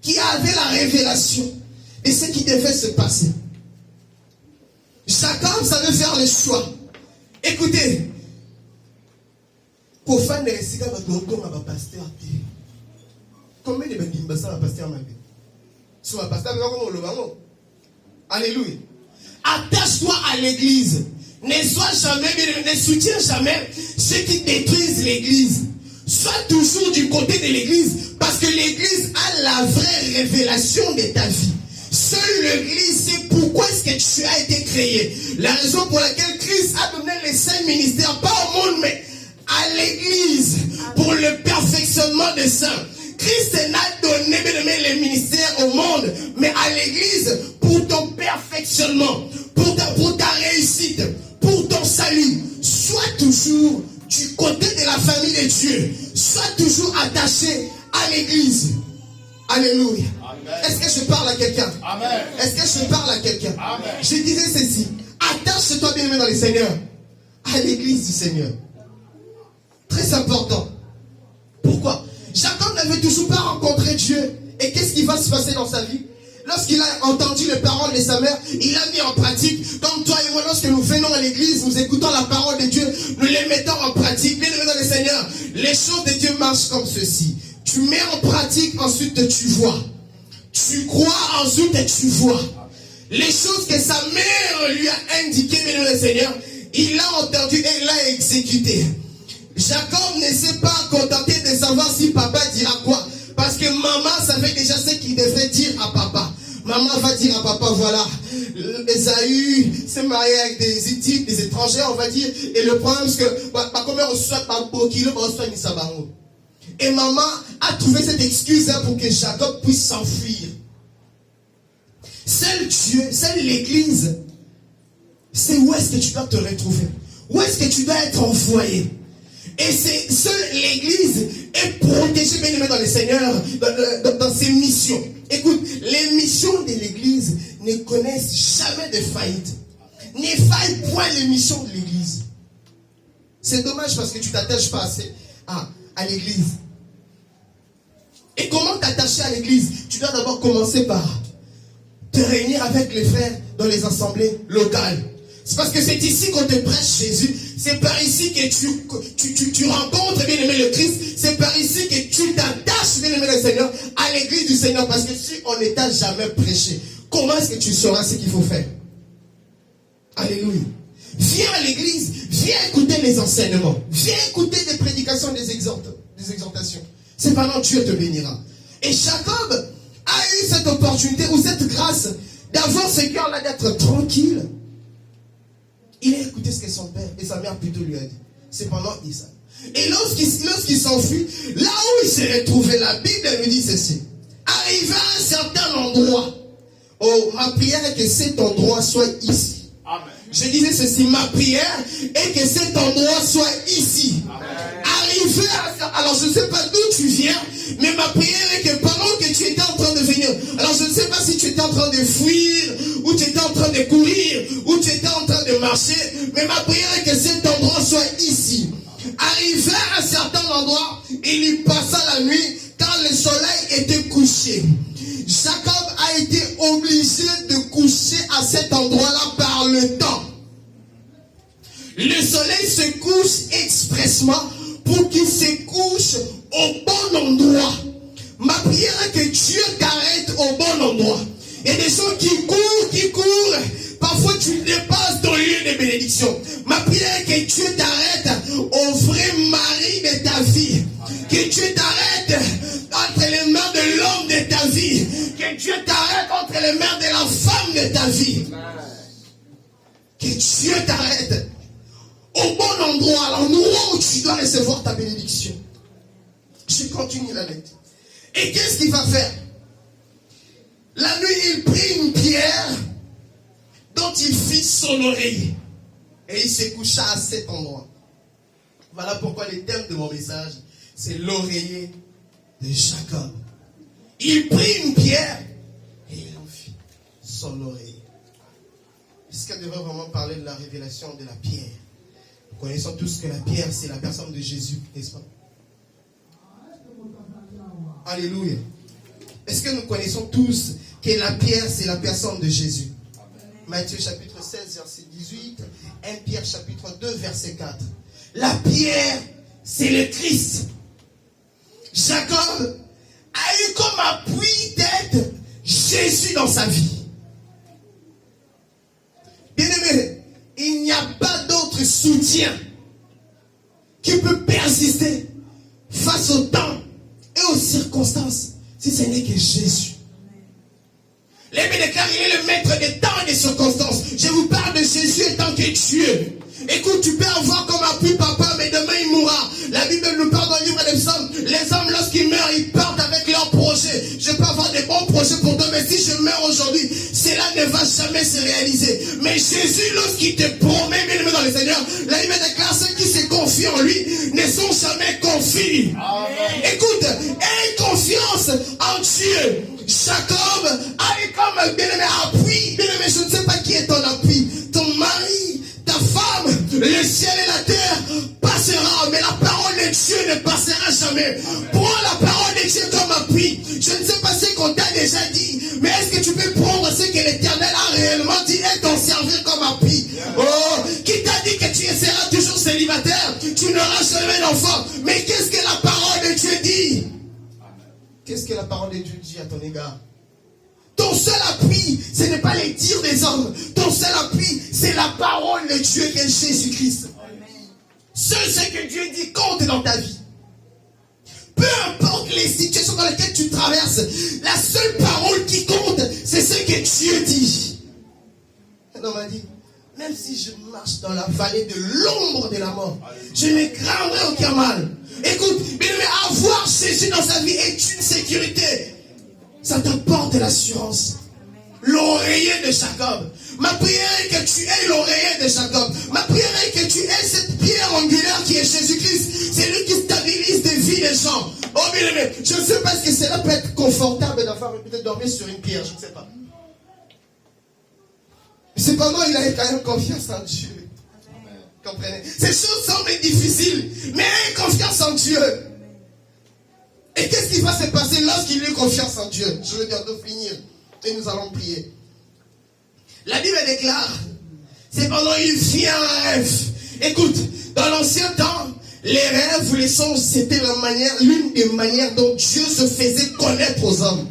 qui avait la révélation de ce qui devait se passer. Jacob savait faire le choix. Écoutez, pour faire des récits, pasteur. Combien de bimba ça va pasteur m'a dit? Soit pasteur, alléluia. Attache-toi à l'église. Ne sois jamais, ne soutiens jamais ceux qui détruisent l'église. Sois toujours du côté de l'église parce que l'église a la vraie révélation de ta vie. Seule l'église sait pourquoi est-ce que tu as été créé. La raison pour laquelle Christ a donné les 5 ministères, pas au monde, mais à l'église, pour le perfectionnement des saints. Christ n'a donné les ministères au monde, mais à l'église pour ton perfectionnement, pour ta réussite, pour ton salut. Sois toujours du côté de la famille de Dieu. Sois toujours attaché à l'église. Alléluia. Est-ce que je parle à quelqu'un? Amen. Est-ce que je parle à quelqu'un? Amen. Je disais ceci. Attache-toi bien aimé dans le Seigneur à l'église du Seigneur. Très important. Pourquoi? Jacob n'avait toujours pas rencontré Dieu. Et qu'est-ce qui va se passer dans sa vie? Lorsqu'il a entendu les paroles de sa mère, il a mis en pratique. Comme toi et moi, lorsque nous venons à l'église, nous écoutons la parole de Dieu, nous les mettons en pratique. Bien aimé dans le Seigneur, les choses de Dieu marchent comme ceci. Tu mets en pratique, ensuite tu vois. Tu crois, ensuite tu vois. Les choses que sa mère lui a indiquées, bien aimé dans le Seigneur, il l'a entendu et il l'a exécuté. Jacob ne s'est pas contenté de savoir si papa dira quoi. Parce que maman savait déjà ce qu'il devrait dire à papa. Maman va dire à papa, voilà, Esaü s'est marié avec des Hittites, des étrangers, on va dire. Et le problème, c'est que, et maman a trouvé cette excuse pour que Jacob puisse s'enfuir. Seul Dieu, seule l'église, c'est où est-ce que tu dois te retrouver. Où est-ce que tu dois être envoyé. Et c'est seule l'église est protégée, bien aimé dans le Seigneur, dans ses missions. Écoute, les missions de l'église ne connaissent jamais de faillite. Ne faille point les missions de l'église. C'est dommage parce que tu t'attaches pas assez à l'église. Et comment t'attacher à l'église? Tu dois d'abord commencer par te réunir avec les frères dans les assemblées locales. C'est parce que c'est ici qu'on te prêche Jésus. C'est par ici que tu rencontres, bien aimé, le Christ. C'est par ici que tu t'attaches, bien aimé, le Seigneur, à l'église du Seigneur. Parce que si on ne t'a jamais prêché, comment est-ce que tu sauras ce qu'il faut faire? Alléluia. Viens à l'église, viens écouter les enseignements. Viens écouter des prédications, des exhortations. C'est pendant que Dieu te bénira. Et Jacob a eu cette opportunité ou cette grâce d'avoir ce cœur-là, d'être tranquille. Il a écouté ce que son père et sa mère plutôt lui a dit. C'est pendant Isaac. Et lorsqu'il s'enfuit, là où il s'est retrouvé, la Bible lui dit ceci. Arrivé à un certain endroit, ma prière est que cet endroit soit ici. Amen. Je disais ceci, ma prière est que cet endroit soit ici. Amen. Arrivé alors je ne sais pas d'où tu viens, mais ma prière est que pendant que tu étais en train de venir, alors je ne sais pas si tu étais en train de fuir, ou tu étais en train de courir, ou tu étais en train de marcher, mais ma prière est que cet endroit soit ici. Arrivé à un certain endroit, il y passa la nuit, car le soleil était couché. Jacob a été obligé de coucher à cet endroit-là par le temps. Le soleil se couche expressement pour qu'il se couche au bon endroit. Ma prière est que Dieu t'arrête au bon endroit. Il y a des gens qui courent. Parfois tu dépasses ton lieu de bénédiction. Ma prière est que Dieu t'arrête au vrai mari de ta vie. Que Dieu t'arrête entre les mains de l'homme de ta vie. Que Dieu t'arrête entre les mains de la femme de de ta vie. Que Dieu t'arrête au bon endroit, à l'endroit où tu dois recevoir ta bénédiction. Je continue la lettre. Et qu'est-ce qu'il va faire? La nuit, il prit une pierre dont il fit son oreiller. Et il se coucha à cet endroit. Voilà pourquoi le thème de mon message, c'est l'oreiller de Jacob. Il prit une pierre et il en fit son oreiller. Est-ce qu'elle devrait vraiment parler de la révélation de la pierre? Nous connaissons tous que la pierre, c'est la personne de Jésus, n'est-ce pas? Alléluia. Est-ce que nous connaissons tous que la pierre, c'est la personne de Jésus? Matthieu chapitre 16, verset 18. 1 Pierre chapitre 2, verset 4. La pierre, c'est le Christ. Jacob a eu comme appui d'être Jésus dans sa vie. Bien-aimé, il n'y a pas d'autre soutien qui peut persister face au temps et aux circonstances si ce n'est que Jésus. L'Aimé déclare, il est le maître des temps et des circonstances. Je vous parle de Jésus étant que Dieu. Écoute, tu peux avoir comme appui papa, mais demain il mourra. La Bible nous parle dans le livre des psaumes. Les hommes, lorsqu'ils meurent, ils partent avec leurs projets. Je peux avoir des bons projets pour toi, mais si je meurs aujourd'hui, cela ne va jamais se réaliser. Mais Jésus, lorsqu'il te promet, bien aimé dans le Seigneur, la Bible déclare, ceux qui se confient en lui ne sont jamais confis. Amen. Écoute, aie confiance en Dieu. Jacob a eu comme bien-aimé appui. Bien-aimé, je ne sais pas qui est ton appui. Ton mari, ta femme, le ciel et la terre passera, mais la parole de Dieu ne passera jamais. Prends la parole de Dieu comme appui. Je ne sais pas ce qu'on t'a déjà dit, mais est-ce que tu peux prendre ce que l'Éternel a réellement dit et t'en servir comme appui? Oh, qui t'a dit que tu seras toujours célibataire? Tu n'auras jamais d'enfant. Mais qu'est-ce que la parole de Dieu dit? Qu'est-ce que la parole de Dieu dit à ton égard? Ton seul appui, ce n'est pas les dires des hommes. Ton seul appui, c'est la parole de Dieu qui est Jésus-Christ. Seul ce que Dieu dit compte dans ta vie. Peu importe les situations dans lesquelles tu traverses, la seule parole qui compte, c'est ce que Dieu dit. Un homme m'a dit, même si je marche dans la vallée de l'ombre de la mort, je ne craindrai aucun mal. Écoute, mais avoir Jésus dans sa vie est une sécurité. Ça t'apporte de l'assurance. L'oreiller de Jacob. Ma prière est que tu aies l'oreiller de Jacob. Ma prière est que tu aies cette pierre angulaire qui est Jésus-Christ. C'est lui qui stabilise des vies des gens. Oh bien aimé, je ne sais pas si cela peut être confortable d'avoir peut-être dormir sur une pierre, je ne sais pas. Mais cependant, il avait quand même confiance en Dieu. Comprenez? Ces choses semblent difficiles, mais aie confiance en Dieu. Et qu'est-ce qui va se passer lorsqu'il a confiance en Dieu? Je veux bientôt finir et nous allons prier. La Bible déclare, cependant il fit un rêve. Écoute, dans l'ancien temps, les rêves ou les songes, c'était l'une des manières dont Dieu se faisait connaître aux hommes.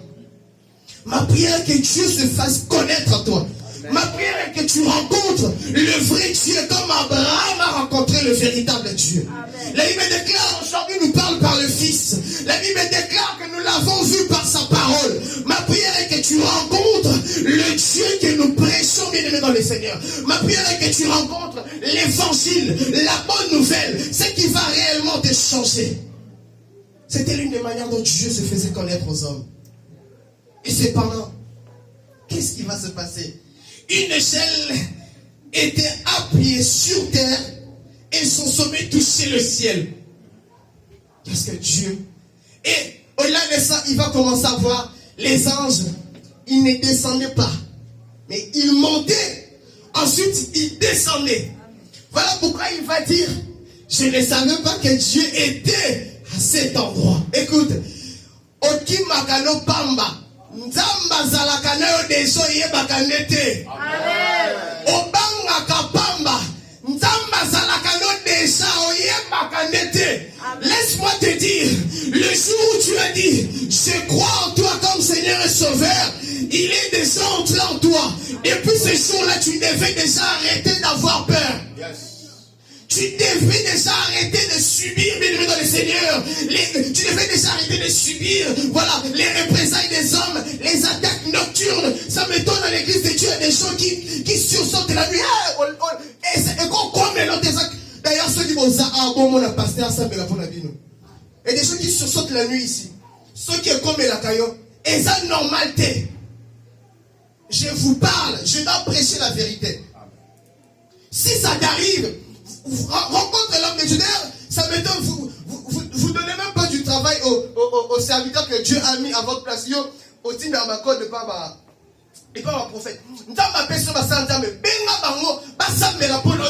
Ma prière est que Dieu se fasse connaître à toi. Ma prière est que tu rencontres le vrai Dieu comme Abraham a rencontré le véritable Dieu. Amen. La Bible déclare, aujourd'hui nous parle par le Fils. La Bible déclare que nous l'avons vu par sa parole. Ma prière est que tu rencontres le Dieu que nous prêchons, bien aimé dans le Seigneur. Ma prière est que tu rencontres l'évangile, la bonne nouvelle, ce qui va réellement te changer. C'était l'une des manières dont Dieu se faisait connaître aux hommes. Et cependant, qu'est-ce qui va se passer? Une échelle était appuyée sur terre et son sommet touchait le ciel. Parce que Dieu. Et au-delà de ça, il va commencer à voir les anges. Ils ne descendaient pas, mais ils montaient. Ensuite, ils descendaient. Voilà pourquoi il va dire, je ne savais pas que Dieu était à cet endroit. Écoute, Oki Makano Pamba. Nzamba zalaka nayo deso yebaka nete. Amen. Obanga kapamba. Nzamba zalaka no deja oyebaka nete. Laisse-moi te dire, le jour où tu as dit, je crois en toi comme Seigneur et Sauveur, il est déjà entré en toi. Depuis ce jour-là, tu devais déjà arrêter d'avoir peur. Yes. Tu devais déjà arrêter de subir, bien aimé dans le Seigneur. Tu devais déjà arrêter de subir, voilà, les représailles des hommes, les attaques nocturnes nocturnes. Ça m'étonne à l'église de Dieu, il y a des gens qui sursautent la nuit. Et comme les d'ailleurs, ceux qui vont dire, ah bon, mon pasteur, ça me l'a pour la vie. Et des gens qui sursautent la nuit ici. Ceux qui sont comme la caillou. Et ça, normalité. Je vous parle, je dois prêcher la vérité. Si ça t'arrive, vous rencontrez l'homme de Dieu, ça m'étonne, vous donnez même pas du travail aux serviteurs que Dieu a mis à votre place. Yo, au titre de ma code de Papa. Et pas ma prophète.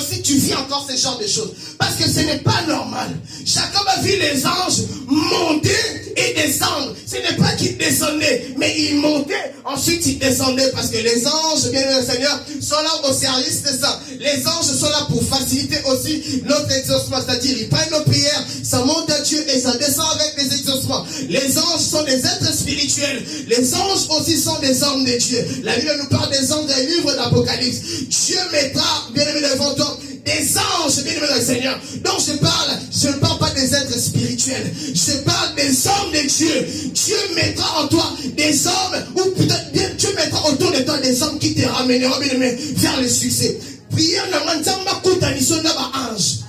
Si tu vis encore ce genre de choses. Parce que ce n'est pas normal. Chacun a vu les anges monter et descendre. Ce n'est pas qu'ils descendaient, mais ils montaient, ensuite ils descendaient. Parce que les anges, bien le Seigneur, sont là au service de ça. Les anges sont là pour faciliter aussi notre exaucement. C'est-à-dire, ils prennent nos prières, ça monte à Dieu et ça descend avec les exaucements. Les anges sont des êtres spirituels. Les anges aussi sont des hommes de Dieu. La Bible nous parle des anges des livres d'Apocalypse. Dieu mettra, bien aimé devant toi, des anges, bien aimé le Seigneur. Donc je ne parle pas des êtres spirituels. Je parle des hommes de Dieu. Dieu mettra en toi des hommes, ou peut-être bien Dieu mettra autour de toi des hommes qui te ramèneront, bien aimé, vers le succès. Prière n'a pas coûté ni son ange.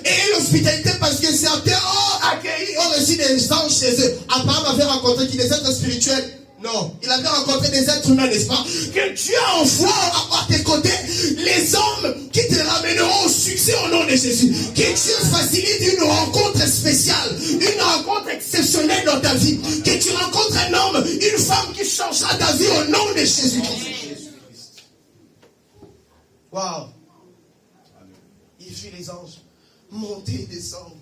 Et l'hospitalité parce que certains ont accueilli, ont reçu des anges chez eux. Abraham avait rencontré qui des êtres spirituels. Non, il avait rencontré des êtres humains, n'est-ce pas? Que Dieu envoie à tes côtés les hommes qui te ramèneront au succès au nom de Jésus. Que Dieu facilite une rencontre spéciale, une rencontre exceptionnelle dans ta vie. Que tu rencontres un homme, une femme qui changera ta vie au nom de Jésus-Christ. Waouh! Il vit les anges monter et descendre.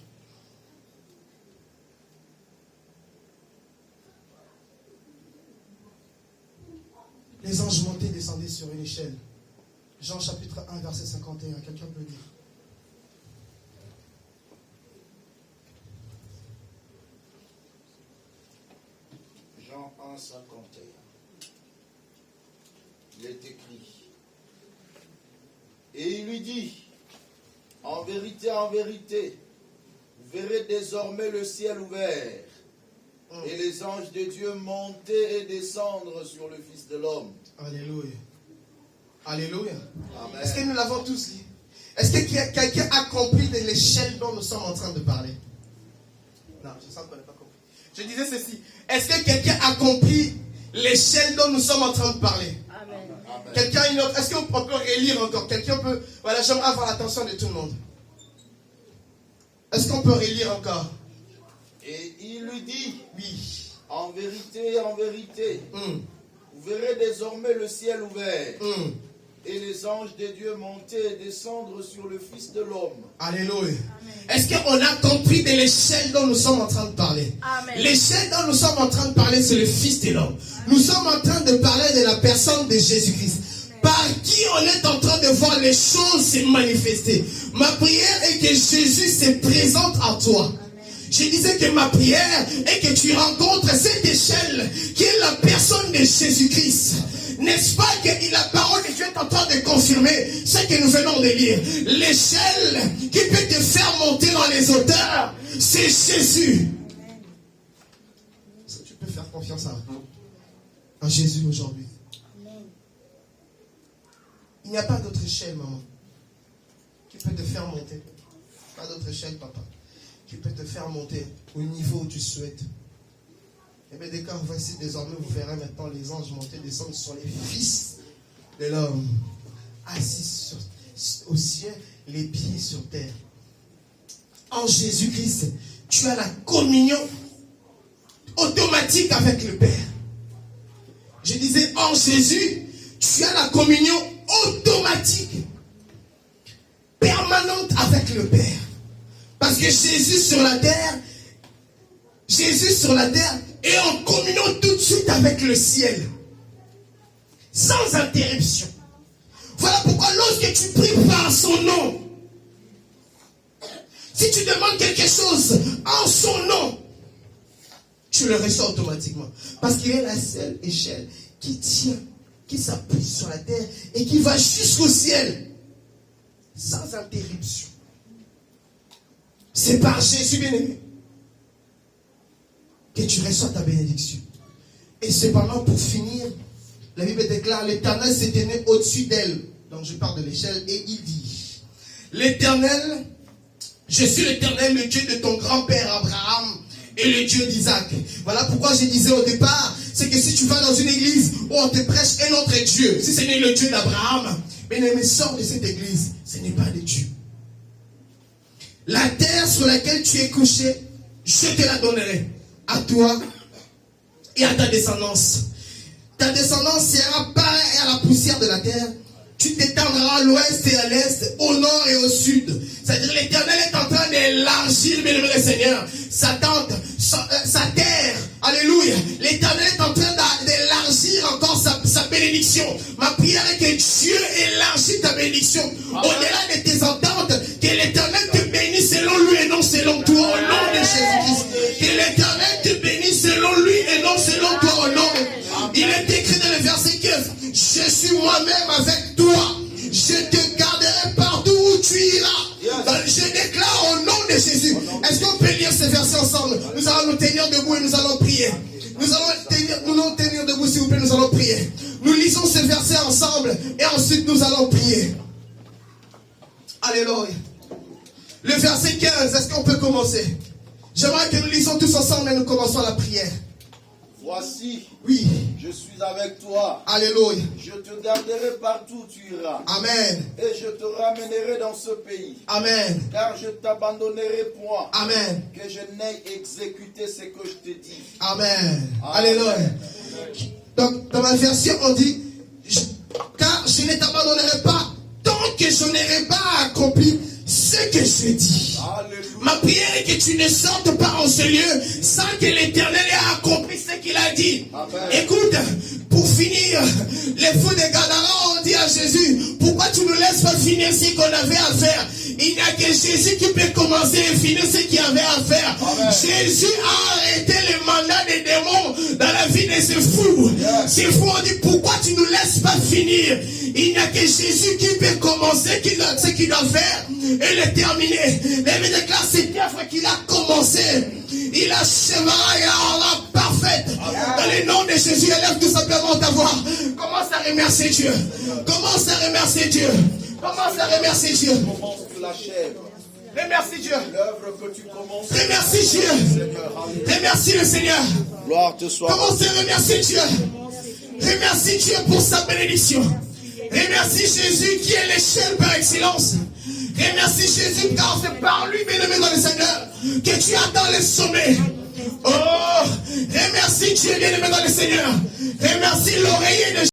Les anges montaient et descendaient sur une échelle. Jean chapitre 1, verset 51. Quelqu'un peut lire? Jean 1, 51. Il est écrit. Et il lui dit, en vérité, vous verrez désormais le ciel ouvert et les anges de Dieu monter et descendre sur le Fils de l'homme. Alléluia. Alléluia. Amen. Est-ce que nous l'avons tous dit? Est-ce que quelqu'un a compris de l'échelle dont nous sommes en train de parler? Non, je sens qu'on n'a pas compris. Je disais ceci. Est-ce que quelqu'un a compris l'échelle dont nous sommes en train de parler? Amen. Amen. Quelqu'un une autre? Est-ce qu'on peut relire encore? Quelqu'un peut... Voilà, j'aimerais avoir l'attention de tout le monde. Est-ce qu'on peut relire encore? Et il lui dit, Oui. en vérité, vous verrez désormais le ciel ouvert et les anges de Dieu monter et descendre sur le Fils de l'homme. Alléluia. Est-ce qu'on a compris de l'échelle dont nous sommes en train de parler? Amen. L'échelle dont nous sommes en train de parler, c'est le Fils de l'homme. Nous sommes en train de parler de la personne de Jésus-Christ. Par qui on est en train de voir les choses se manifester. Ma prière est que Jésus se présente à toi. Je disais que ma prière est que tu rencontres cette échelle qui est la personne de Jésus-Christ. N'est-ce pas que la parole de Dieu est en train de confirmer ce que nous venons de lire? L'échelle qui peut te faire monter dans les hauteurs, c'est Jésus. Est-ce que tu peux faire confiance à Jésus aujourd'hui? Il n'y a pas d'autre échelle, maman, qui peut te faire monter. Pas d'autre échelle, papa, qui peut te faire monter au niveau où tu souhaites. Et bien, dès quand voici désormais, vous verrez maintenant les anges monter, descendre sur les fils de l'homme, assis au ciel, les pieds sur terre. En Jésus-Christ, tu as la communion automatique avec le Père. Je disais, en Jésus, tu as la communion automatique, permanente avec le Père. Parce que Jésus sur la terre est en communion tout de suite avec le ciel. Sans interruption. Voilà pourquoi lorsque tu pries par son nom, si tu demandes quelque chose en son nom, tu le reçois automatiquement. Parce qu'il est la seule échelle qui tient, qui s'appuie sur la terre et qui va jusqu'au ciel. Sans interruption. C'est par Jésus bien-aimé que tu reçois ta bénédiction. Et cependant, pour finir, la Bible déclare, l'Éternel s'est tenu au-dessus d'elle. Donc je parle de l'échelle et il dit, l'Éternel, je suis l'Éternel, le Dieu de ton grand-père Abraham et le Dieu d'Isaac. Voilà pourquoi je disais au départ, c'est que si tu vas dans une église où on te prêche un autre Dieu, si ce n'est le Dieu d'Abraham, bien-aimé, sors de cette église, ce n'est pas de Dieu. La terre sur laquelle tu es couché, je te la donnerai à toi et à ta descendance. Ta descendance sera pareille à la poussière de la terre. Tu t'étendras à l'ouest et à l'est, au nord et au sud. C'est-à-dire l'Éternel est en train d'élargir, bien-aimé le Seigneur, sa tente, sa terre. Alléluia. L'Éternel est en train d'élargir encore sa bénédiction. Ma prière est que Dieu élargisse ta bénédiction. Au-delà de tes ententes, que l'Éternel te bénisse selon lui et non selon toi, au nom de Jésus-Christ. Que l'Éternel te bénisse selon lui et non selon toi, au nom de... Il est écrit dans le verset 15, je suis moi-même avec toi. Je te garderai partout où tu iras. Donc, je déclare au nom de Jésus. Est-ce qu'on peut lire ces versets ensemble? Nous allons nous tenir debout et nous allons prier. Nous allons tenir debout, s'il vous plaît, nous allons prier. Nous lisons ces versets ensemble et ensuite nous allons prier. Alléluia. Le verset 15, est-ce qu'on peut commencer? J'aimerais que nous lisons tous ensemble et nous commençons la prière. Voici, oui, je suis avec toi. Alléluia. Je te garderai partout où tu iras. Amen. Et je te ramènerai dans ce pays. Amen. Car je t'abandonnerai point. Amen. Que je n'aie exécuté ce que je te dis. Amen. Amen. Alléluia. Donc, dans ma version, on dit, car je ne t'abandonnerai pas tant que je n'aurai pas accompli ce que je dis. Alléluia. Ma prière est que tu ne sortes pas en ce lieu sans que l'Éternel ait accompli ce qu'il a dit. Amen. Écoute, pour finir, les fous de Gadara ont dit à Jésus, pourquoi tu ne laisses pas finir ce qu'on avait à faire? Il n'y a que Jésus qui peut commencer et finir ce qu'il avait à faire. Amen. Jésus a arrêté le mandat des démons dans la vie de ces fous. Yes. Ces fous ont dit, pourquoi tu ne nous laisses pas finir? Il n'y a que Jésus qui peut commencer ce qu'il doit faire et le terminer. Mais déclare cette œuvre qu'il a commencé. Il achèvera et la rendra parfaite. Dans le nom de Jésus, élève tout simplement ta voix. Commence à remercier Dieu. Commence à remercier Dieu. Commence à remercier Dieu. Commence, tu l'achèves. Remercie Dieu. L'œuvre que tu commences. Remercie Dieu. Remercie le Seigneur. Gloire te soit. Commence à remercier Dieu. Remercie Dieu pour sa bénédiction. Remercie Jésus qui est l'échelle par excellence. Remercie Jésus car c'est par lui, bien-aimé dans le Seigneur, que tu atteins le sommet. Oh, remercie Dieu, bien-aimé dans le Seigneur. Remercie l'oreiller de